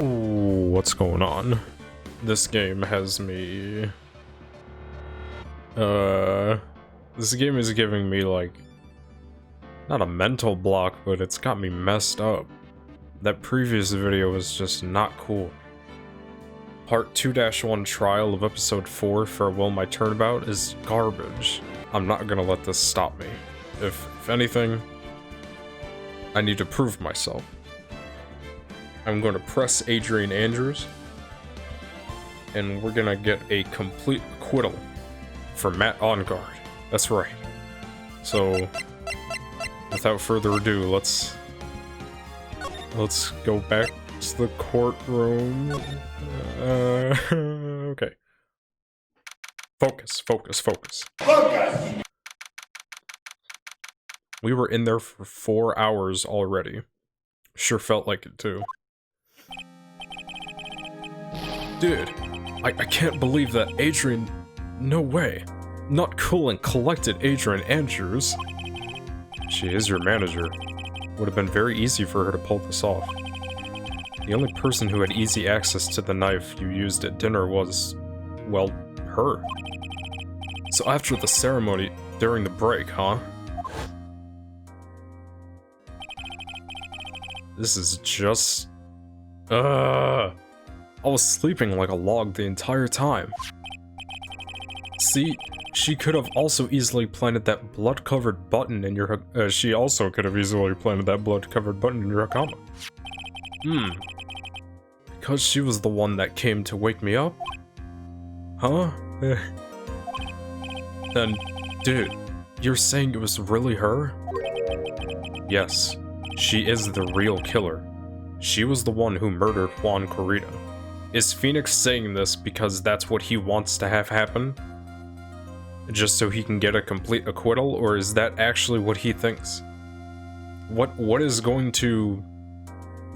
Ooh, what's going on? This game has me... This game is giving me, like... not a mental block, but it's got me messed up. That previous video was just not cool. Part 2-1 trial of episode 4 Farewell My Turnabout is garbage. I'm not gonna let this stop me. If anything, I need to prove myself. I'm going to press Adrian Andrews, and we're gonna get a complete acquittal for Matt Onguard. That's right. So, without further ado, let's go back to the courtroom. Okay. Focus. Focus! We were in there for 4 hours already. Sure felt like it too. Dude, I can't believe that Adrian... No way. Not cool and collected Adrian Andrews. She is your manager. Would have been very easy for her to pull this off. The only person who had easy access to the knife you used at dinner was, well, her. So after the ceremony, during the break, huh? This is just... I was sleeping like a log the entire time. See, she could have also easily planted that blood-covered button in your... she also could have easily planted that blood-covered button in your Hakama. Because she was the one that came to wake me up? Huh? Then, dude, you're saying it was really her? Yes, she is the real killer. She was the one who murdered Juan Corrida. Is Phoenix saying this because that's what he wants to have happen? Just so he can get a complete acquittal, or is that actually what he thinks? What is going to,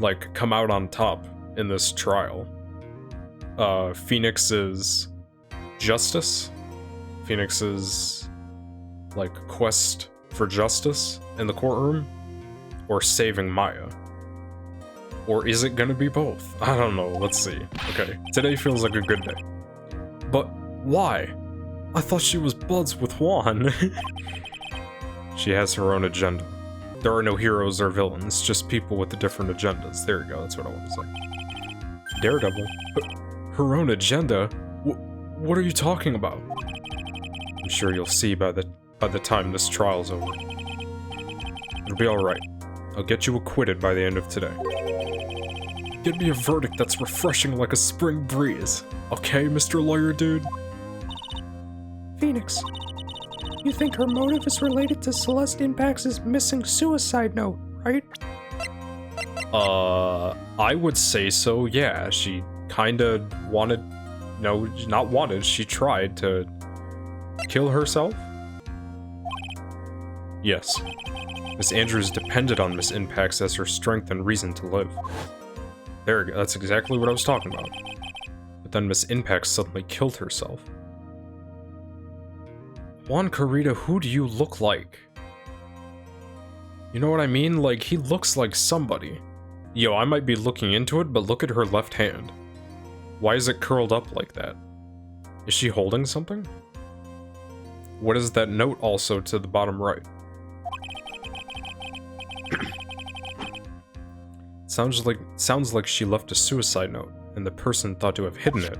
like, come out on top in this trial? Phoenix's justice? Phoenix's, like, quest for justice in the courtroom? Or saving Maya? Or is it gonna be both? I don't know, let's see. Okay, today feels like a good day. But why? I thought she was buds with Juan. She has her own agenda. There are no heroes or villains, just people with different agendas. There you go, that's what I want to say. Daredevil. Her own agenda? What are you talking about? I'm sure you'll see by the time this trial's over. It'll be alright. I'll get you acquitted by the end of today. Get me a verdict that's refreshing like a spring breeze. Okay, Mr. Lawyer Dude? Phoenix, you think her motive is related to Celestine Bax's missing suicide note, right? I would say so, yeah. She kinda wanted... No, not wanted, she tried to... kill herself? Yes. Miss Andrews depended on Miss Impax as her strength and reason to live. There we go, that's exactly what I was talking about. But then Miss Impax suddenly killed herself. Juan Corrida, who do you look like? You know what I mean? Like, he looks like somebody. Yo, I might be looking into it, but look at her left hand. Why is it curled up like that? Is she holding something? What is that note also to the bottom right? Sounds like she left a suicide note, and the person thought to have hidden it.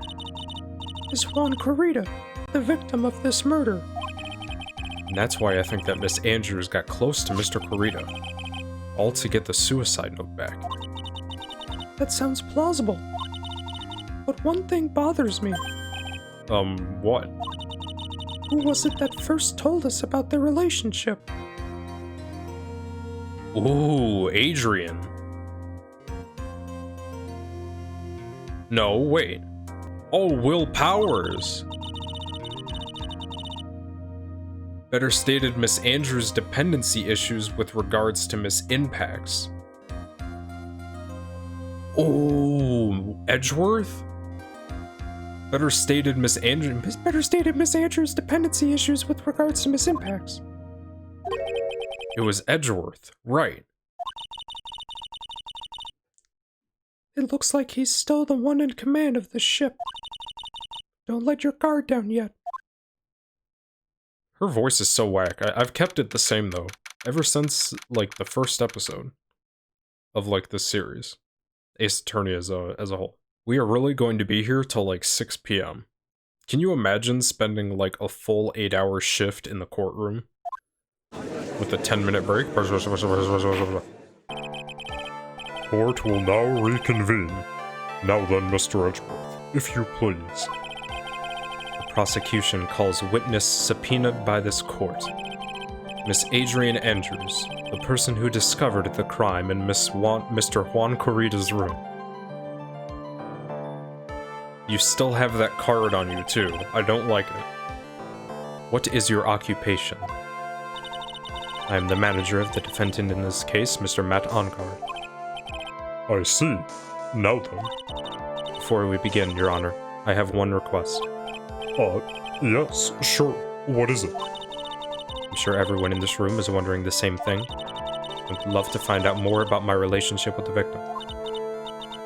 Is Juan Corrida the victim of this murder? And that's why I think that Miss Andrews got close to Mr. Corrida, all to get the suicide note back. That sounds plausible. But one thing bothers me. What? Who was it that first told us about their relationship? Ooh, Adrian. No, wait. Oh, Will Powers. Better stated, Miss Andrews' dependency issues with regards to Miss Impax. Oh, Edgeworth? Better stated, Miss Andrews' dependency issues with regards to Miss Impax. It was Edgeworth, right. It looks like he's still the one in command of the ship. Don't let your guard down yet. Her voice is so whack. I've kept it the same, though. Ever since, like, the first episode of, like, this series. Ace Attorney as a whole. We are really going to be here till, like, 6 p.m. Can you imagine spending, like, a full 8-hour shift in the courtroom? With a 10-minute break? Court will now reconvene. Now then, Mr. Edgeworth, if you please. The prosecution calls witness subpoenaed by this court. Miss Adrian Andrews, the person who discovered the crime in Mr. Juan Corrida's room. You still have that card on you, too. I don't like it. What is your occupation? I am the manager of the defendant in this case, Mr. Matt Ongard. I see. Now then. Before we begin, Your Honor, I have one request. Yes, sure. What is it? I'm sure everyone in this room is wondering the same thing. I'd love to find out more about my relationship with the victim.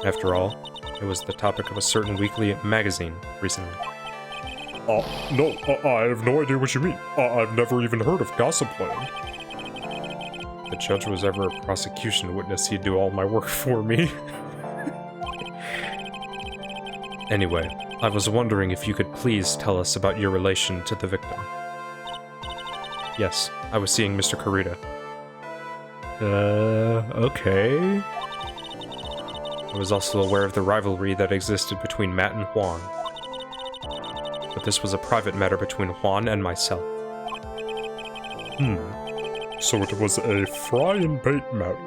After all, it was the topic of a certain weekly magazine recently. No, I have no idea what you mean. I've never even heard of Gossipland. If the judge was ever a prosecution witness, he'd do all my work for me. Anyway, I was wondering if you could please tell us about your relation to the victim. Yes, I was seeing Mr. Corrida. Okay. I was also aware of the rivalry that existed between Matt and Juan. But this was a private matter between Juan and myself. So it was a fry and bait matter.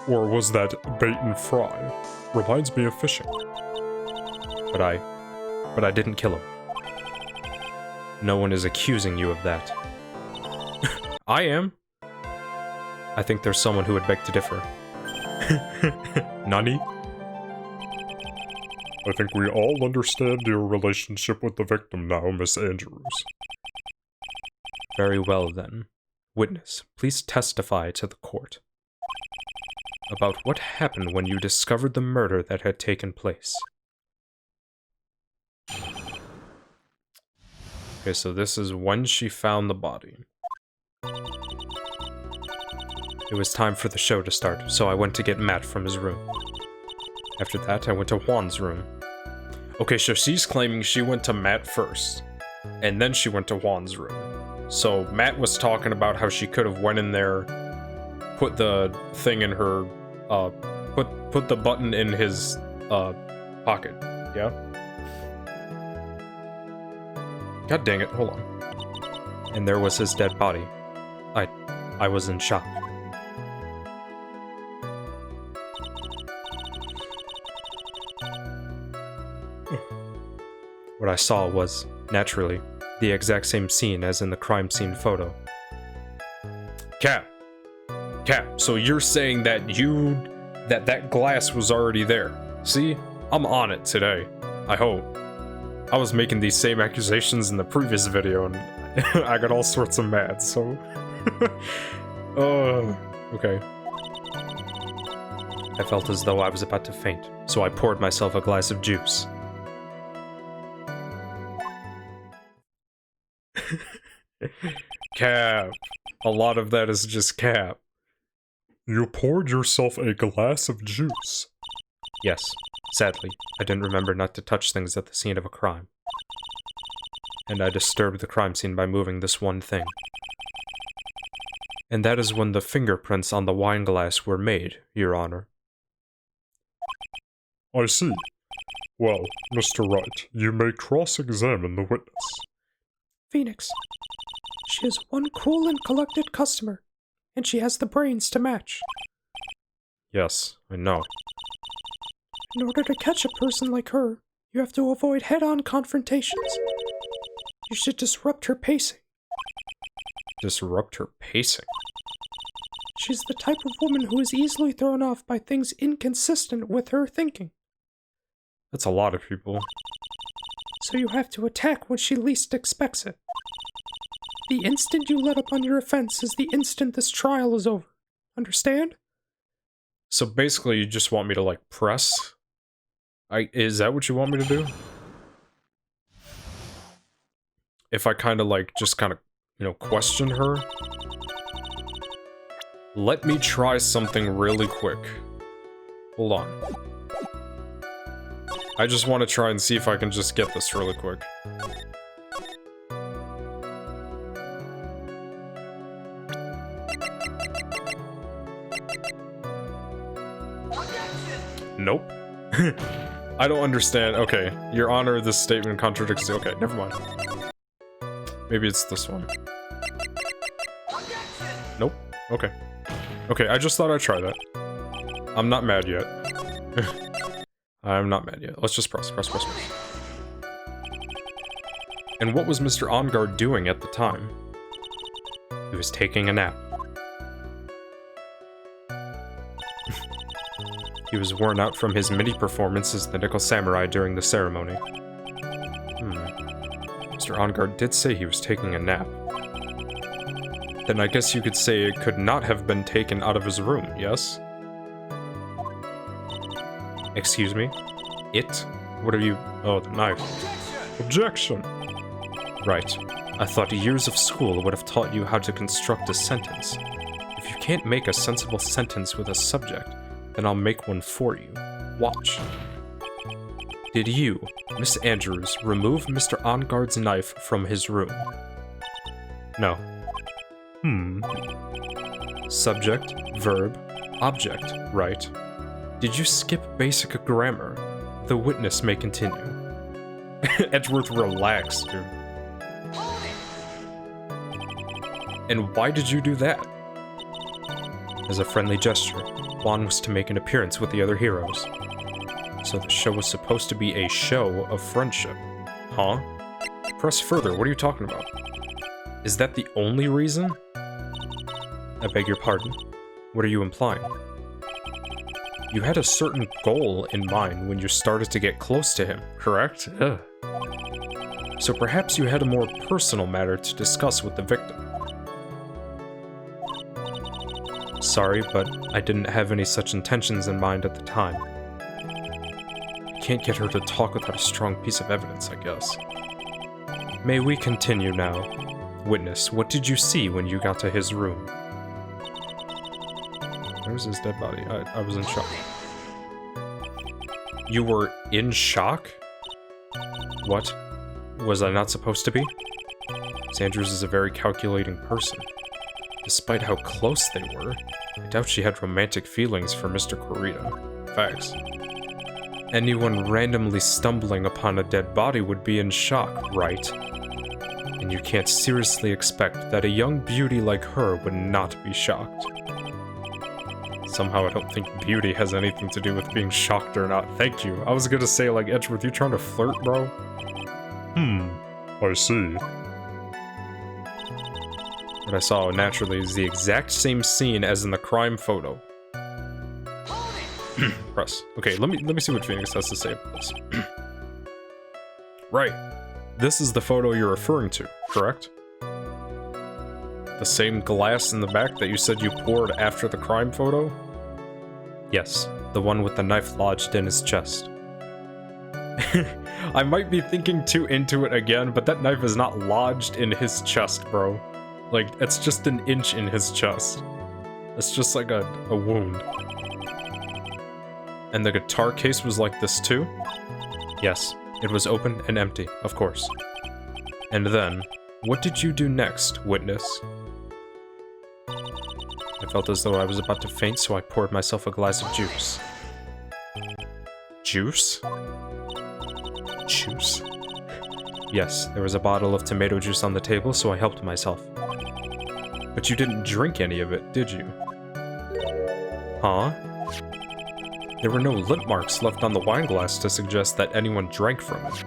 Or was that bait and fry? Reminds me of fishing. But I didn't kill him. No one is accusing you of that. I am. I think there's someone who would beg to differ. Nani? I think we all understand your relationship with the victim now, Miss Andrews. Very well, then. Witness, please testify to the court. About what happened when you discovered the murder that had taken place. Okay, so this is when she found the body. It was time for the show to start, so I went to get Matt from his room. After that, I went to Juan's room. Okay, so she's claiming she went to Matt first, and then she went to Juan's room. So Matt was talking about how she could have went in there, put the thing in her, put the button in his, pocket, yeah? God dang it, hold on. And there was his dead body. I was in shock. What I saw was, naturally, the exact same scene as in the crime scene photo. Cap, so you're saying that that glass was already there. See? I'm on it today. I hope. I was making these same accusations in the previous video and I got all sorts of mad, so... okay. I felt as though I was about to faint, so I poured myself a glass of juice. Cap. A lot of that is just cap. You poured yourself a glass of juice. Yes. Sadly, I didn't remember not to touch things at the scene of a crime. And I disturbed the crime scene by moving this one thing. And that is when the fingerprints on the wine glass were made, Your Honor. I see. Well, Mr. Wright, you may cross-examine the witness. Phoenix. She is one cool and collected customer, and she has the brains to match. Yes, I know. In order to catch a person like her, you have to avoid head-on confrontations. You should disrupt her pacing. Disrupt her pacing? She's the type of woman who is easily thrown off by things inconsistent with her thinking. That's a lot of people. So you have to attack when she least expects it. The instant you let up on your offense is the instant this trial is over. Understand? So basically you just want me to, like, press Is that what you want me to do? If I kind of like, just kind of, you know, question her? Let me try something really quick. Hold on. I just want to try and see if I can just get this really quick. Nope. I don't understand. Okay, Your Honor, this statement contradicts the... Okay, never mind. Maybe it's this one. Nope. Okay. Okay, I just thought I'd try that. I'm not mad yet. I'm not mad yet. Let's just press. And what was Mr. Ongard doing at the time? He was taking a nap. He was worn out from his mini performance as the Nickel Samurai during the ceremony. Mr. Ongard did say he was taking a nap. Then I guess you could say it could not have been taken out of his room, yes? Excuse me? It? What are you... Oh, the knife. Objection! Right. I thought years of school would have taught you how to construct a sentence. If you can't make a sensible sentence with a subject, then I'll make one for you. Watch. Did you, Miss Andrews, remove Mr. Ongard's knife from his room? No. Subject, verb, object, right? Did you skip basic grammar? The witness may continue. Edgeworth, relax, dude. And why did you do that? As a friendly gesture, Juan was to make an appearance with the other heroes. So the show was supposed to be a show of friendship. Huh? Press further, what are you talking about? Is that the only reason? I beg your pardon. What are you implying? You had a certain goal in mind when you started to get close to him, correct? Ugh. So perhaps you had a more personal matter to discuss with the victim. Sorry, but I didn't have any such intentions in mind at the time. Can't get her to talk without a strong piece of evidence, I guess. May we continue now? Witness, what did you see when you got to his room? Where's his dead body? I was in shock. You were in shock? What? Was I not supposed to be? Sanders is a very calculating person. Despite how close they were, I doubt she had romantic feelings for Mr. Kurita. Facts. Anyone randomly stumbling upon a dead body would be in shock, right? And you can't seriously expect that a young beauty like her would not be shocked. Somehow I don't think beauty has anything to do with being shocked or not. Thank you. I was gonna say, like, Edgeworth, you trying to flirt, bro? I see. What I saw, naturally, is the exact same scene as in the crime photo. Press. Okay, let me see what Phoenix has to say about this. Right. This is the photo you're referring to, correct? The same glass in the back that you said you poured after the crime photo? Yes, the one with the knife lodged in his chest. I might be thinking too into it again, but that knife is not lodged in his chest, bro. Like, it's just an inch in his chest. It's just like a wound. And the guitar case was like this too? Yes, it was open and empty, of course. And then, what did you do next, witness? I felt as though I was about to faint, so I poured myself a glass of juice. Juice? Juice? Yes, there was a bottle of tomato juice on the table, so I helped myself. But you didn't drink any of it, did you? Huh? There were no lip marks left on the wine glass to suggest that anyone drank from it.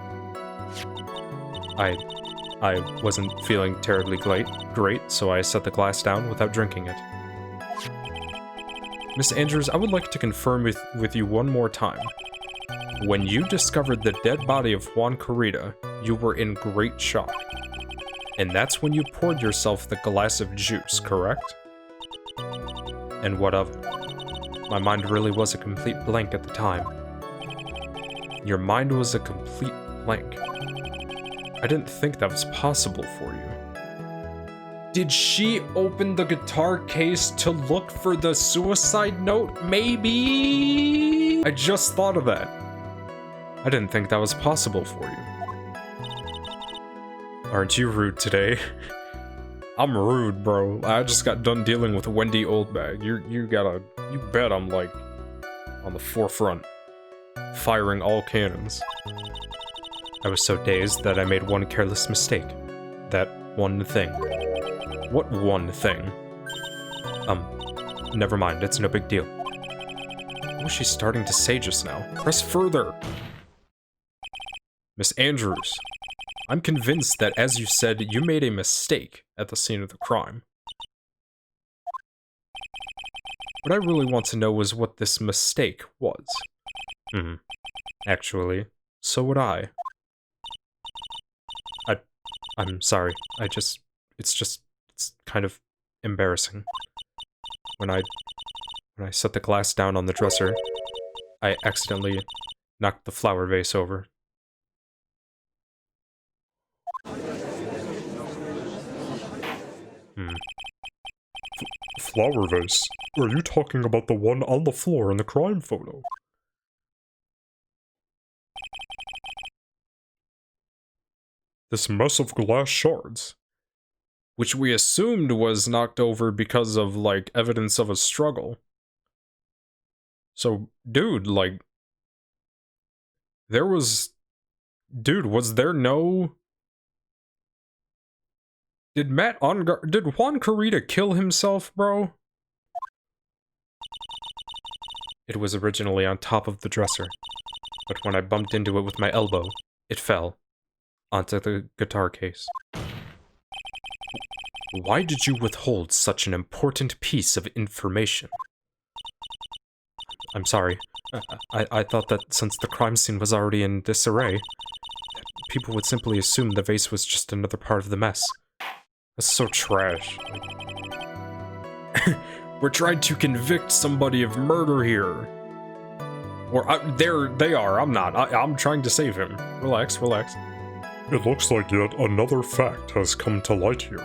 I wasn't feeling terribly great, so I set the glass down without drinking it. Miss Andrews, I would like to confirm with you one more time. When you discovered the dead body of Juan Kurita, you were in great shock. And that's when you poured yourself the glass of juice, correct? And what of it? My mind really was a complete blank at the time. Your mind was a complete blank. I didn't think that was possible for you. Did she open the guitar case to look for the suicide note? Maybe? I just thought of that. I didn't think that was possible for you. Aren't you rude today? I'm rude, bro. I just got done dealing with Wendy Oldbag. You bet I'm like on the forefront, firing all cannons. I was so dazed that I made one careless mistake. That one thing. What one thing? Never mind, it's no big deal. What was she starting to say just now? Press further! Miss Andrews, I'm convinced that, as you said, you made a mistake at the scene of the crime. What I really want to know is what this mistake was. Actually, so would I. I'm sorry. It's kind of embarrassing. When I set the glass down on the dresser, I accidentally knocked the flower vase over. Flower vase? Are you talking about the one on the floor in the crime photo? This mess of glass shards. Which we assumed was knocked over because of, like, evidence of a struggle. So, dude, like... Dude, was there no... Did Juan Carita kill himself, bro? It was originally on top of the dresser, but when I bumped into it with my elbow, it fell onto the guitar case. Why did you withhold such an important piece of information? I'm sorry. I thought that since the crime scene was already in disarray, people would simply assume the vase was just another part of the mess. That's so trash. We're trying to convict somebody of murder here. Or, they are, I'm not. I'm trying to save him. Relax, relax. It looks like yet another fact has come to light here.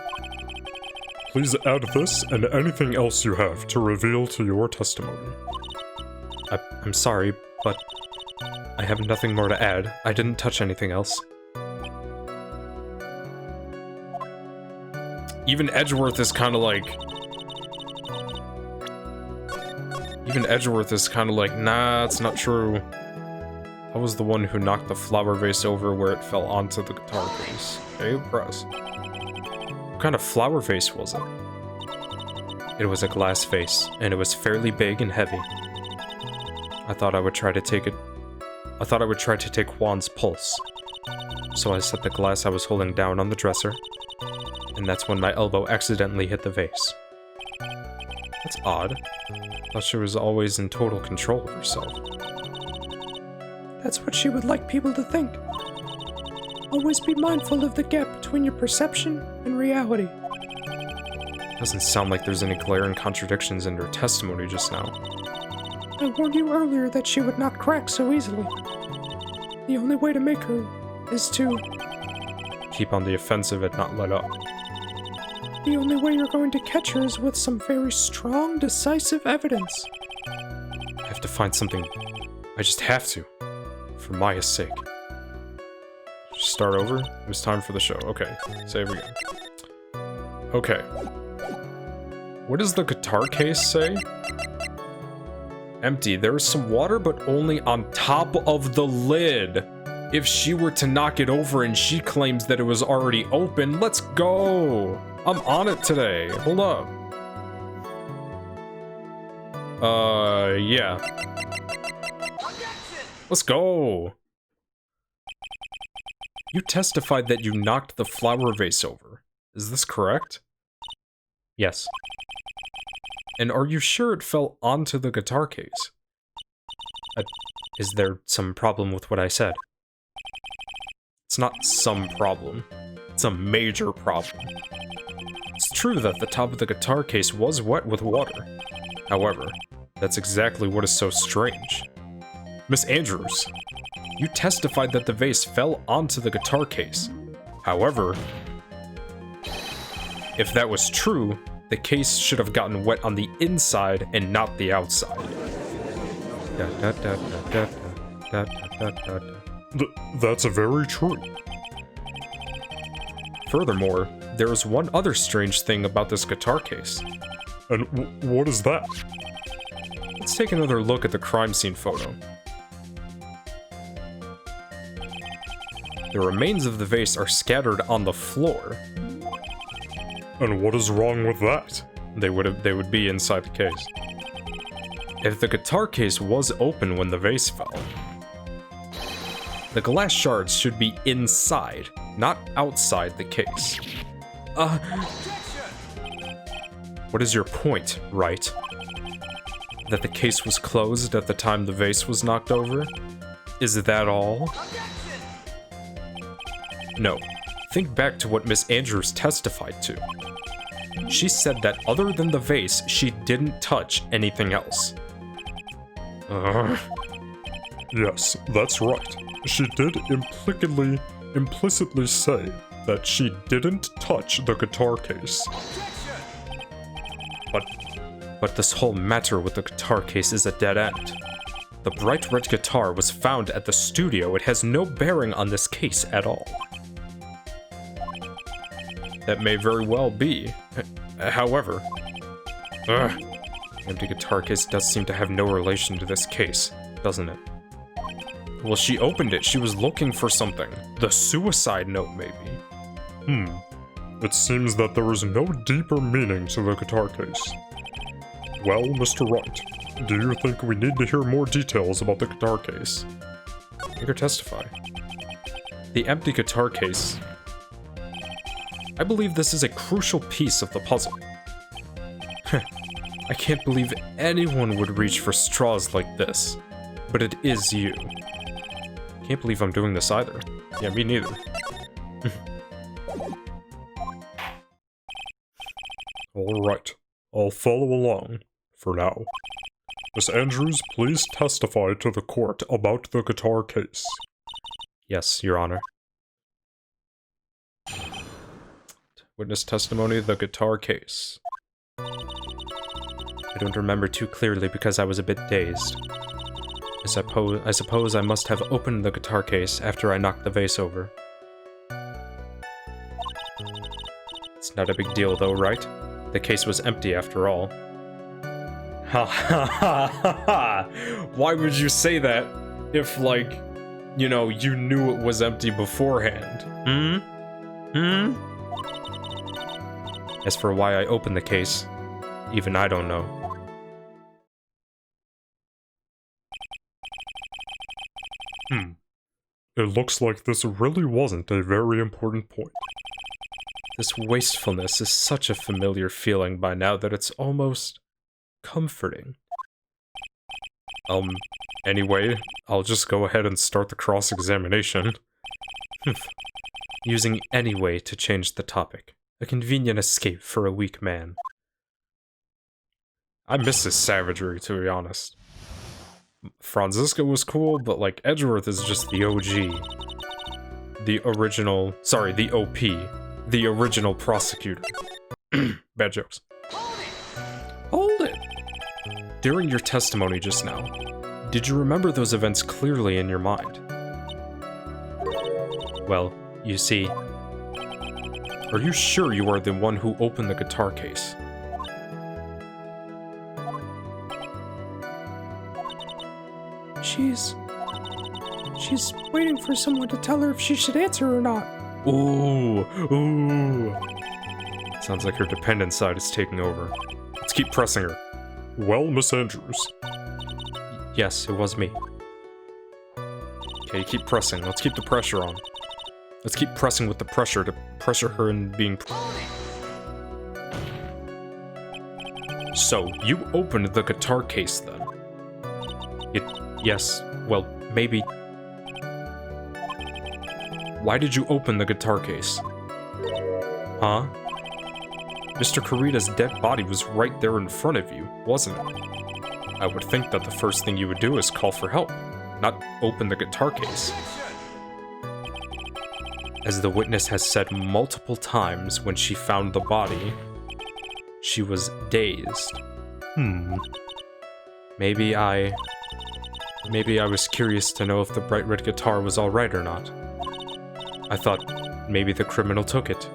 Please add this and anything else you have to reveal to your testimony. I'm sorry, but I have nothing more to add. I didn't touch anything else. Even Edgeworth is kind of like... nah, it's not true. I was the one who knocked the flower vase over where it fell onto the guitar case. Okay, press. What kind of flower vase was it? It was a glass vase, and it was fairly big and heavy. I thought I would try to take Juan's pulse. So I set the glass I was holding down on the dresser, and that's when my elbow accidentally hit the vase. That's odd. I thought she was always in total control of herself. That's what she would like people to think. Always be mindful of the gap between your perception and reality. Doesn't sound like there's any glaring contradictions in her testimony just now. I warned you earlier that she would not crack so easily. The only way to make her is to... keep on the offensive and not let up. The only way you're going to catch her is with some very strong, decisive evidence. I have to find something. I just have to. For Maya's sake. Start over? It was time for the show. Okay. Save again. Okay. What does the guitar case say? Empty. There is some water, but only on top of the lid. If she were to knock it over and she claims that it was already open, let's go! I'm on it today. Hold up. Yeah. Let's go! You testified that you knocked the flower vase over. Is this correct? Yes. And are you sure it fell onto the guitar case? Is there some problem with what I said? It's not some problem. It's a major problem. It's true that the top of the guitar case was wet with water. However, that's exactly what is so strange. Miss Andrews, You testified that the vase fell onto the guitar case. However, if that was true, the case should have gotten wet on the inside and not the outside. That's very true. Furthermore, there is one other strange thing about this guitar case. And what is that? Let's take another look at the crime scene photo. The remains of the vase are scattered on the floor. And what is wrong with that? They would be inside the case. If the guitar case was open when the vase fell, the glass shards should be inside, not outside the case. What is your point, right? That the case was closed at the time the vase was knocked over? Is that all? No. Think back to what Miss Andrews testified to. She said that other than the vase, she didn't touch anything else. Yes, that's right. She did implicitly say that she didn't touch the guitar case. But this whole matter with the guitar case is a dead end. The bright red guitar was found at the studio. It has no bearing on this case at all. That may very well be. However, empty guitar case does seem to have no relation to this case, doesn't it? Well, she opened it. She was looking for something. The suicide note, maybe. It seems that there is no deeper meaning to the guitar case. Well, Mr. Wright, do you think we need to hear more details about the guitar case? Make her testify. The empty guitar case. I believe this is a crucial piece of the puzzle. I can't believe anyone would reach for straws like this, but it is you. Can't believe I'm doing this either. Yeah, me neither. Alright, I'll follow along, for now. Miss Andrews, please testify to the court about the guitar case. Yes, Your Honor. Witness testimony of the guitar case. I don't remember too clearly because I was a bit dazed. I suppose I must have opened the guitar case after I knocked the vase over. It's not a big deal though, right? The case was empty after all. Ha ha ha ha ha! Why would you say that if, like, you know, you knew it was empty beforehand? As for why I opened the case, even I don't know. It looks like this really wasn't a very important point. This wastefulness is such a familiar feeling by now that it's almost comforting. Anyway, I'll just go ahead and start the cross-examination. Using anyway to change the topic. A convenient escape for a weak man. I miss his savagery, to be honest. Franziska was cool, but like Edgeworth is just the OG. The original, sorry, the OP. The original prosecutor. Bad jokes. Hold it! During your testimony just now, did you remember those events clearly in your mind? Well, you see... Are you sure you are the one who opened the guitar case? She's waiting for someone to tell her if she should answer or not. Ooh. Sounds like her dependent side is taking over. Let's keep pressing her. Well, Miss Andrews. Yes, it was me. Okay, keep pressing. Let's keep the pressure on. Let's keep pressing with the pressure to pressure her in being... So, you opened the guitar case then? Yes, well, maybe... Why did you open the guitar case? Huh? Mr. Kurita's dead body was right there in front of you, wasn't it? I would think that the first thing you would do is call for help. not open the guitar case. As the witness has said multiple times, when she found the body, she was dazed. Maybe I was curious to know if the bright red guitar was alright or not. I thought maybe the criminal took it.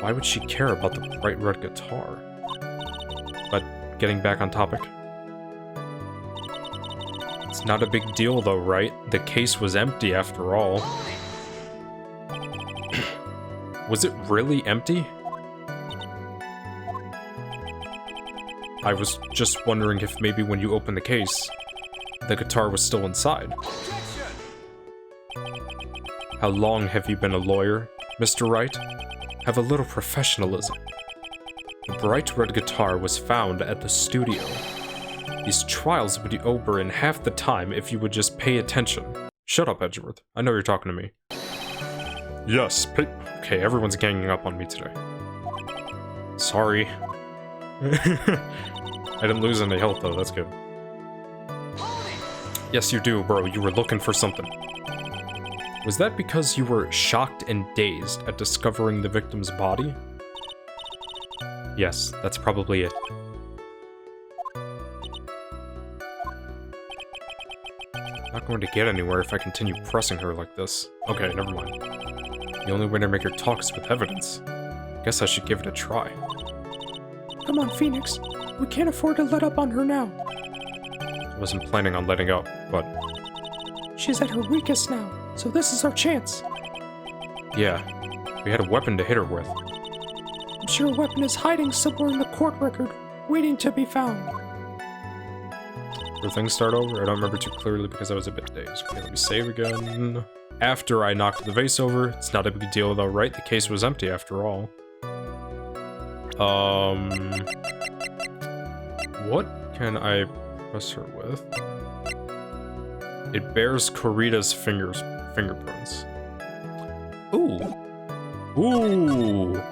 Why would she care about the bright red guitar? But getting back on topic. It's not a big deal though, right? The case was empty after all. Was it really empty? I was just wondering if maybe when you opened the case, the guitar was still inside. How long have you been a lawyer, Mr. Wright? Have a little professionalism. The bright red guitar was found at the studio. These trials would be over in half the time if you would just pay attention. Shut up, Edgeworth. I know you're talking to me. Yes, Okay, everyone's ganging up on me today. Sorry. I didn't lose any health though, that's good. Yes, you do, bro. You were looking for something. Was that because you were shocked and dazed at discovering the victim's body? Yes, that's probably it. Not going to get anywhere if I continue pressing her like this. Okay, never mind. The only way to make her talk is with evidence. Guess I should give it a try. Come on, Phoenix. We can't afford to let up on her now. I wasn't planning on letting up, but... She's at her weakest now, so this is our chance. Yeah, we had a weapon to hit her with. I'm sure a weapon is hiding somewhere in the court record, waiting to be found. Will things start over? I don't remember too clearly because I was a bit dazed. Okay, let me save again. After I knocked the vase over, it's not a big deal though, right? The case was empty after all. What can I press her with? It bears Corita's fingerprints. Ooh. Ooh.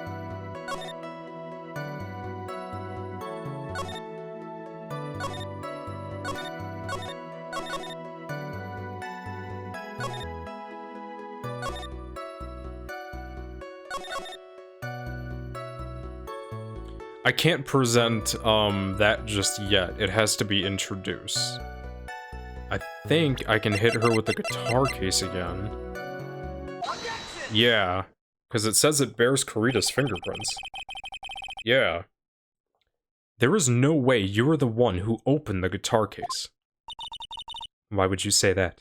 I can't present that just yet. It has to be introduced. I think I can hit her with the guitar case again. Yeah, because it says it bears Corita's fingerprints. Yeah. There is no way you were the one who opened the guitar case. Why would you say that?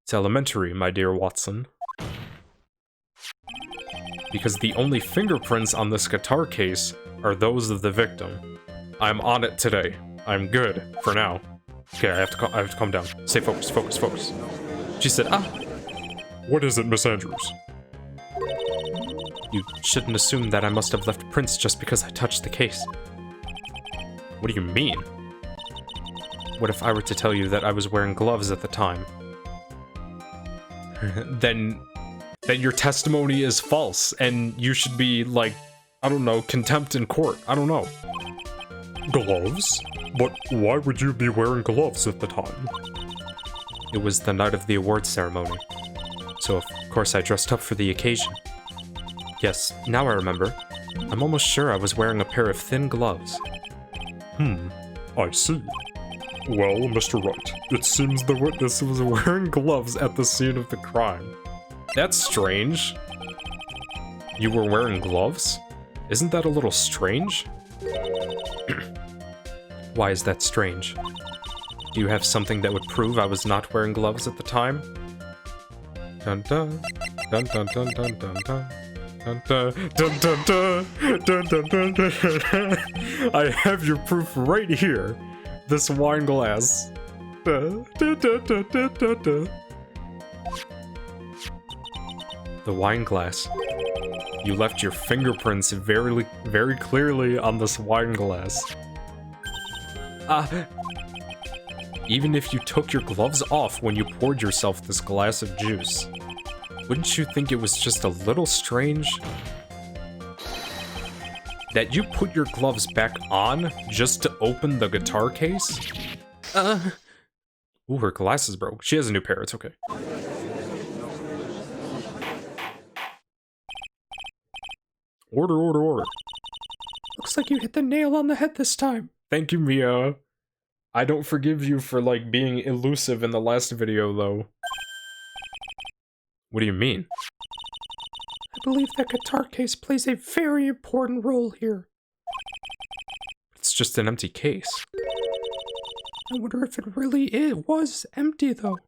It's elementary, my dear Watson. Because the only fingerprints on this guitar case are those of the victim. I'm on it today. I'm good, for now. Okay, I have to calm down. Stay focused, focus, focus. She said, ah! What is it, Miss Andrews? You shouldn't assume that I must have left prints just because I touched the case. What do you mean? What if I were to tell you that I was wearing gloves at the time? Then your testimony is false, and you should be, like, I don't know, contempt in court. I don't know. Gloves? But why would you be wearing gloves at the time? It was the night of the award ceremony, so of course I dressed up for the occasion. Yes, now I remember. I'm almost sure I was wearing a pair of thin gloves. I see. Well, Mr. Wright, it seems the witness was wearing gloves at the scene of the crime. That's strange. You were wearing gloves? Isn't that a little strange? Why is that strange? Do you have something that would prove I was not wearing gloves at the time? Dun dun dun dun dun dun dun dun. Dun, dun, dun, dun, dun, dun, dun, dun, dun. I have your proof right here. This wine glass. Dun, dun, dun, dun, dun, dun, dun. The wine glass. You left your fingerprints very clearly on this wine glass. Even if you took your gloves off when you poured yourself this glass of juice, wouldn't you think it was just a little strange that you put your gloves back on just to open the guitar case? Ooh, her glasses broke. She has a new pair, it's okay. Order, order, order. Looks like you hit the nail on the head this time. Thank you, Mia. I don't forgive you for, like, being elusive in the last video, though. What do you mean? I believe that guitar case plays a very important role here. It's just an empty case. I wonder if it really was empty, though.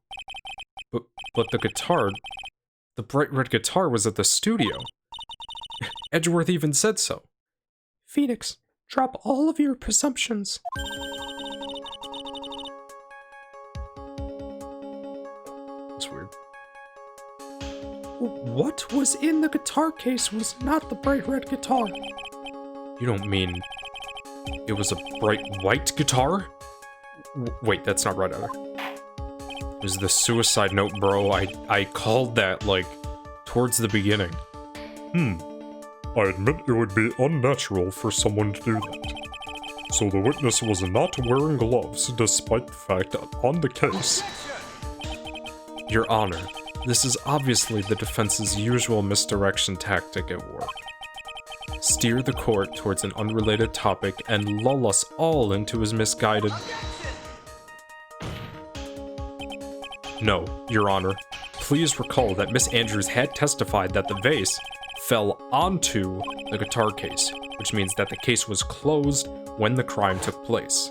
But the guitar... The bright red guitar was at the studio. Edgeworth even said so. Phoenix, drop all of your presumptions. That's weird. What was in the guitar case was not the bright red guitar. You don't mean... It was a bright white guitar? Wait, that's not right either. It was the suicide note, bro. I called that, like, towards the beginning. I admit it would be unnatural for someone to do that. So the witness was not wearing gloves, despite the fact that on the case... Your Honor, this is obviously the defense's usual misdirection tactic at work. Steer the court towards an unrelated topic and lull us all into his misguided... No, Your Honor. Please recall that Miss Andrews had testified that the vase fell onto the guitar case, which means that the case was closed when the crime took place.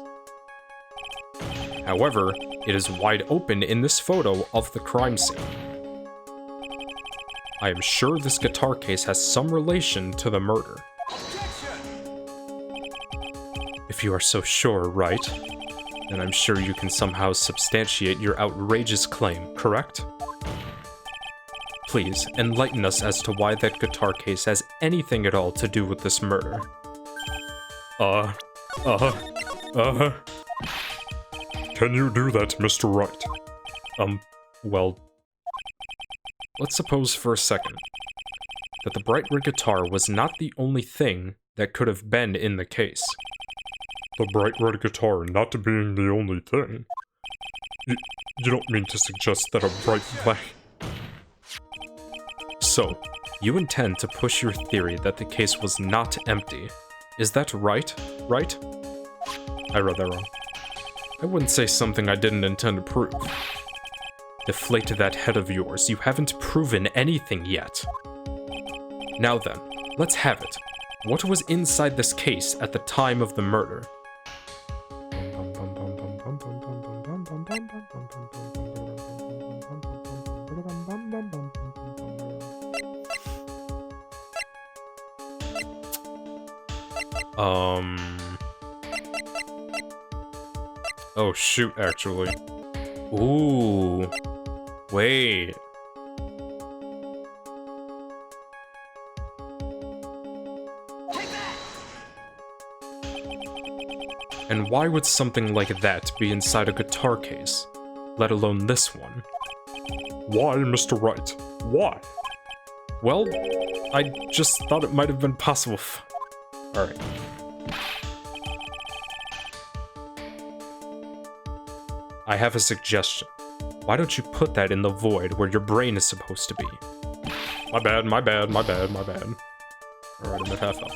However, it is wide open in this photo of the crime scene. I am sure this guitar case has some relation to the murder. If you are so sure, right? Then I'm sure you can somehow substantiate your outrageous claim, correct? Please, enlighten us as to why that guitar case has anything at all to do with this murder. Can you do that, Mr. Wright? Well... Let's suppose for a second that the bright red guitar was not the only thing that could have been in the case. The bright red guitar not being the only thing? You don't mean to suggest that a bright black... So, you intend to push your theory that the case was not empty. Is that right? Right? I read that wrong. I wouldn't say something I didn't intend to prove. Deflate that head of yours. You haven't proven anything yet. Now then, let's have it. What was inside this case at the time of the murder? Oh shoot, actually. Ooh. Wait. And why would something like that be inside a guitar case, let alone this one? Why, Mr. Wright? Why? Well, I just thought it might have been possible. Alright. I have a suggestion. Why don't you put that in the void where your brain is supposed to be? My bad, my bad, my bad, my bad. Alright, I'm at half up.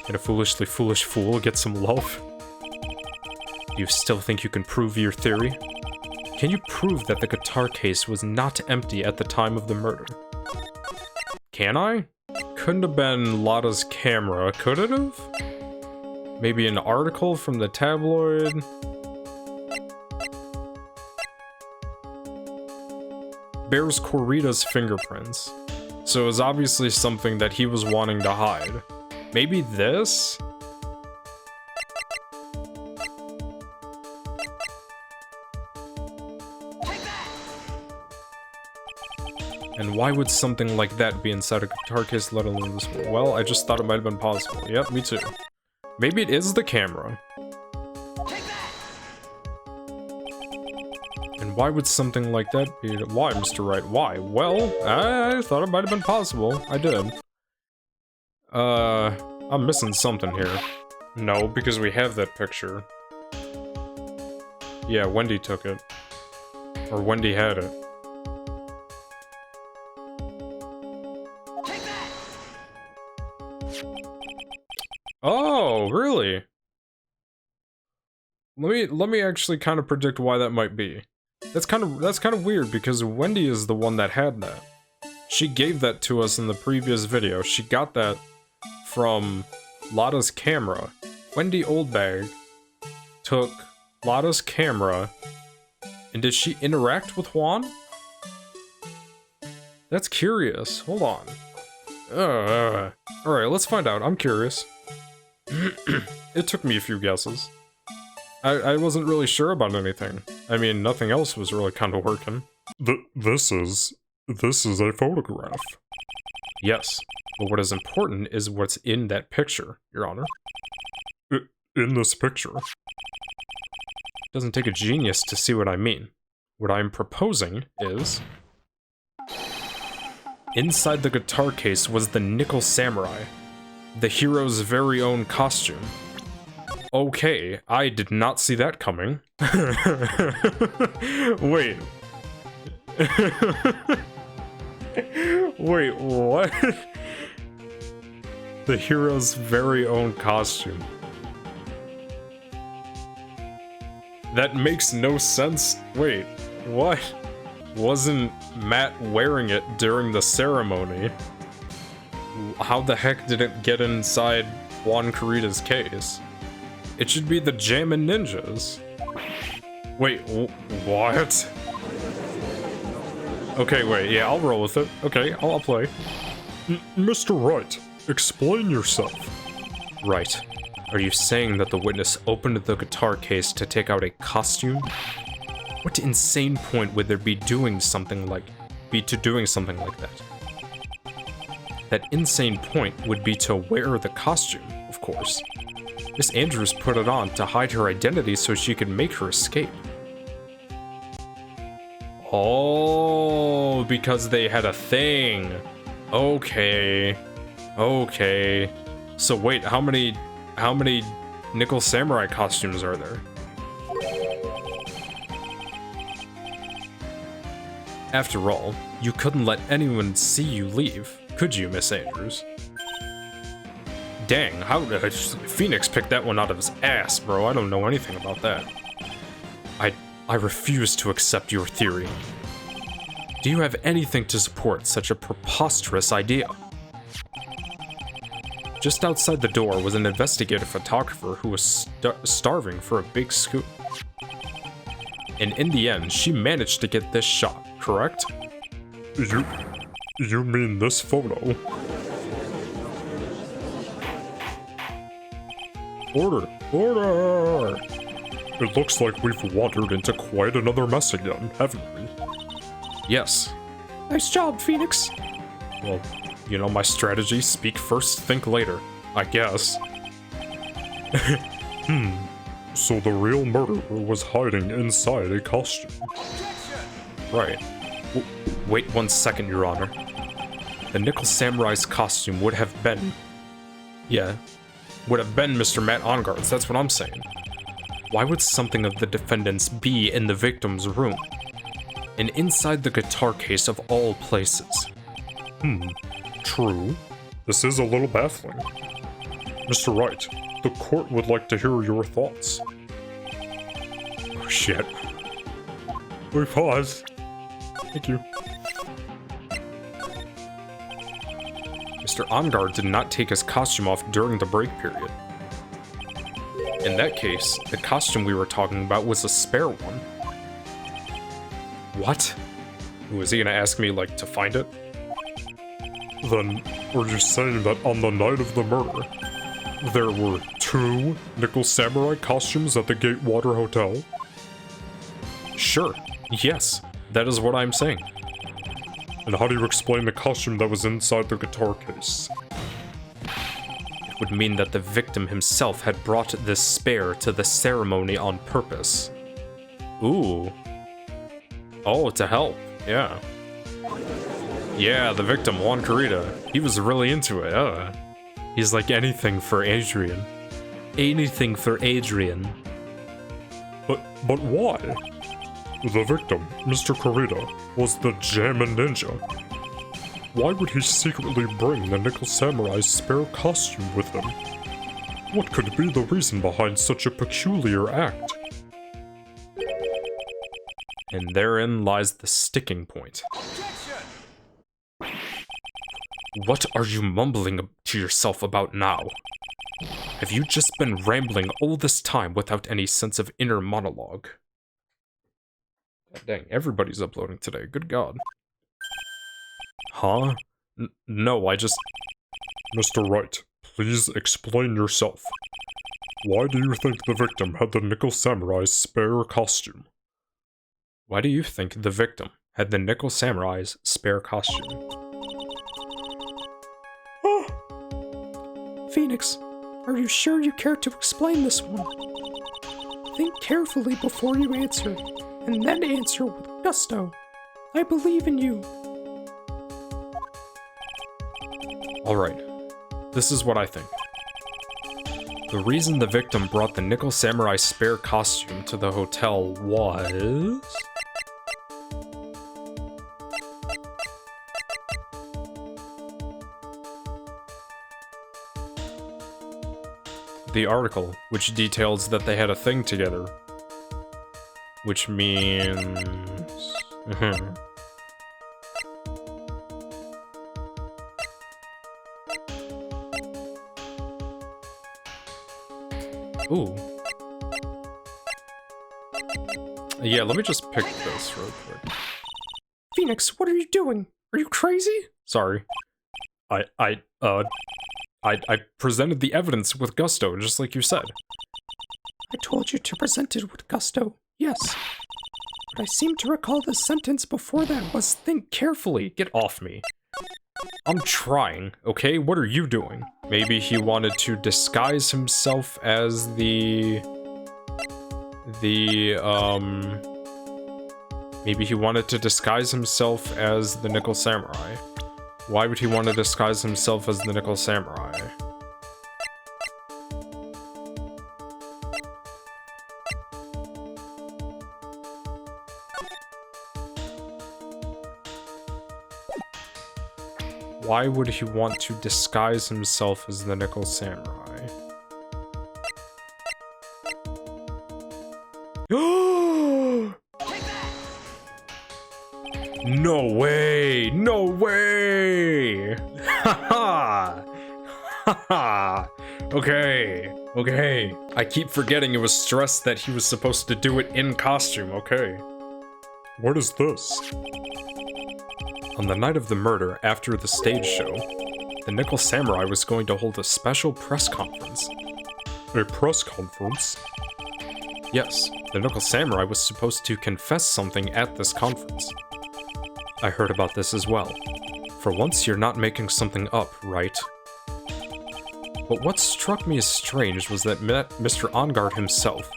Can a foolishly foolish fool get some love? Do you still think you can prove your theory? Can you prove that the guitar case was not empty at the time of the murder? Can I? Couldn't have been Lotta's camera, could it have? Maybe an article from the tabloid? Bears Corrida's fingerprints. So it was obviously something that he was wanting to hide. Maybe this? And why would something like that be inside a guitar case, let alone this one? Well, I just thought it might have been possible. Yep, me too. Maybe it is the camera. And why would something like that be? Why, Mr. Wright? Why? Well, I thought it might have been possible. I did. I'm missing something here. No, because we have that picture. Yeah, Wendy took it. Or Wendy had it. Oh, really? Let me actually kind of predict why that might be. That's kind of weird because Wendy is the one that had that. She gave that to us in the previous video. She got that from Lotta's camera. Wendy Oldbag took Lotta's camera, and did she interact with Juan? That's curious. Hold on. Alright, let's find out. I'm curious. It took me a few guesses. I wasn't really sure about anything. I mean, nothing else was really kind of working. This is a photograph. Yes, but what is important is what's in that picture, Your Honor. In this picture. Doesn't take a genius to see what I mean. What I'm proposing is... inside the guitar case was the Nickel Samurai, the hero's very own costume. Okay, I did not see that coming. Wait. Wait, what? The hero's very own costume. That makes no sense. Wait, what? Wasn't Matt wearing it during the ceremony? How the heck did it get inside Juan Kurita's case? It should be the Jammin' Ninjas. Wait, what? Okay, wait, yeah, I'll roll with it. Okay, I'll play. Mr. Wright, explain yourself. Right. Are you saying that the witness opened the guitar case to take out a costume? What insane point would there be doing something like that? That insane point would be to wear the costume, of course. Miss Andrews put it on to hide her identity so she could make her escape. Oh, because they had a thing. Okay. Okay. So wait, how many Nickel Samurai costumes are there? After all, you couldn't let anyone see you leave, could you, Miss Andrews? Dang, how did Phoenix pick that one out of his ass, bro? I don't know anything about that. I refuse to accept your theory. Do you have anything to support such a preposterous idea? Just outside the door was an investigative photographer who was starving for a big scoop. And in the end, she managed to get this shot, correct? You mean this photo? Order! Order! It looks like we've wandered into quite another mess again, haven't we? Yes. Nice job, Phoenix. Well, you know my strategy, speak first, think later, I guess. So the real murderer was hiding inside a costume. Right. Wait 1 second, Your Honor. The Nickel Samurai's costume would have been... yeah. Would have been Mr. Matt Onguard's, that's what I'm saying. Why would something of the defendant's be in the victim's room? And inside the guitar case of all places? True. This is a little baffling. Mr. Wright, the court would like to hear your thoughts. Oh shit. We pause. Thank you. Mr. Onguard did not take his costume off during the break period. In that case, the costume we were talking about was a spare one. What? Was he gonna ask me, like, to find it? Then, were you saying that on the night of the murder, there were 2 Nickel Samurai costumes at the Gatewater Hotel? Sure. Yes, that is what I'm saying. And how do you explain the costume that was inside the guitar case? It would mean that the victim himself had brought this spare to the ceremony on purpose. Ooh. Oh, to help. Yeah. Yeah, the victim, Juan Kurita. He was really into it, He's like anything for Adrian. Anything for Adrian. But why? The victim, Mr. Kurita, was the Jammin' Ninja. Why would he secretly bring the Nickel Samurai's spare costume with him? What could be the reason behind such a peculiar act? And therein lies the sticking point. What are you mumbling to yourself about now? Have you just been rambling all this time without any sense of inner monologue? God dang, everybody's uploading today, good god. Huh? No, I just... Mr. Wright, please explain yourself. Why do you think the victim had the Nickel Samurai's spare costume? Why do you think the victim had the Nickel Samurai's spare costume? Phoenix, are you sure you care to explain this one? Think carefully before you answer, and then answer with gusto. I believe in you. Alright, this is what I think. The reason the victim brought the Nickel Samurai spare costume to the hotel was... the article, which details that they had a thing together. Which means... Ooh. Yeah, let me just pick this real quick. Phoenix, what are you doing? Are you crazy? Sorry. I presented the evidence with gusto, just like you said. I told you to present it with gusto, yes. But I seem to recall the sentence before that was think carefully. Get off me. I'm trying, okay? What are you doing? Maybe he wanted to disguise himself as maybe he wanted to disguise himself as the Nickel Samurai. Why would he want to disguise himself as the Nickel Samurai? Why would he want to disguise himself as the Nickel Samurai? No way! No way! Haha! Haha! Okay, okay. I keep forgetting it was stressed that he was supposed to do it in costume, okay. What is this? On the night of the murder, after the stage show, the Nickel Samurai was going to hold a special press conference. A press conference? Yes, the Nickel Samurai was supposed to confess something at this conference. I heard about this as well. For once, you're not making something up, right? But what struck me as strange was that Mr. Ongard himself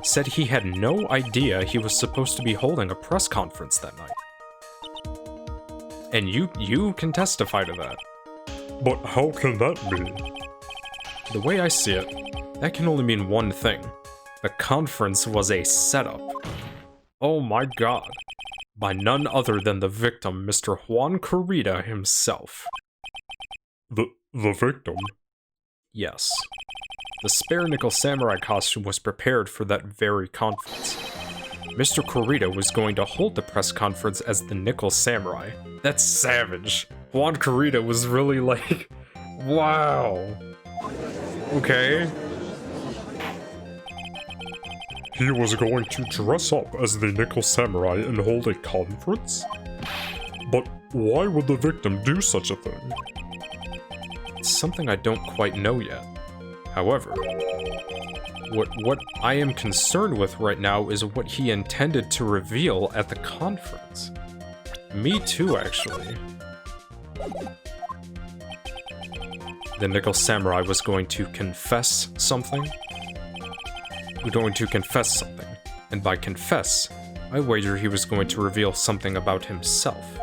said he had no idea he was supposed to be holding a press conference that night. And you can testify to that. But how can that be? The way I see it, that can only mean one thing. The conference was a setup. Oh my god. By none other than the victim, Mr. Juan Kurita himself. The victim? Yes. The spare Nickel Samurai costume was prepared for that very conference. Mr. Kurita was going to hold the press conference as the Nickel Samurai. That's savage. Juan Kurita was really like, wow. Okay. He was going to dress up as the Nickel Samurai and hold a conference? But why would the victim do such a thing? It's something I don't quite know yet. However, what I am concerned with right now is what he intended to reveal at the conference. Me too, actually. The Nickel Samurai was going to confess something. And by confess, I wager he was going to reveal something about himself.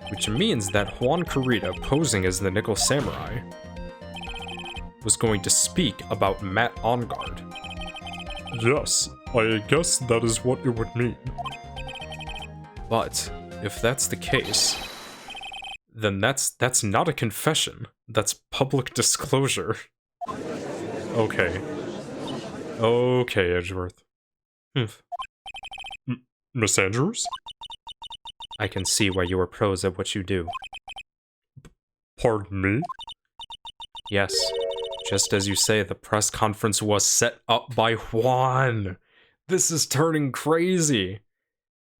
Which means that Juan Kurita, posing as the Nickel Samurai, was going to speak about Matt Ongard. Yes, I guess that is what it would mean. But if that's the case, then that's not a confession. That's public disclosure. Okay. Okay, Edgeworth. Miss Andrews? I can see why you are pros at what you do. Pardon me? Yes. Just as you say, the press conference was set up by Juan. This is turning crazy.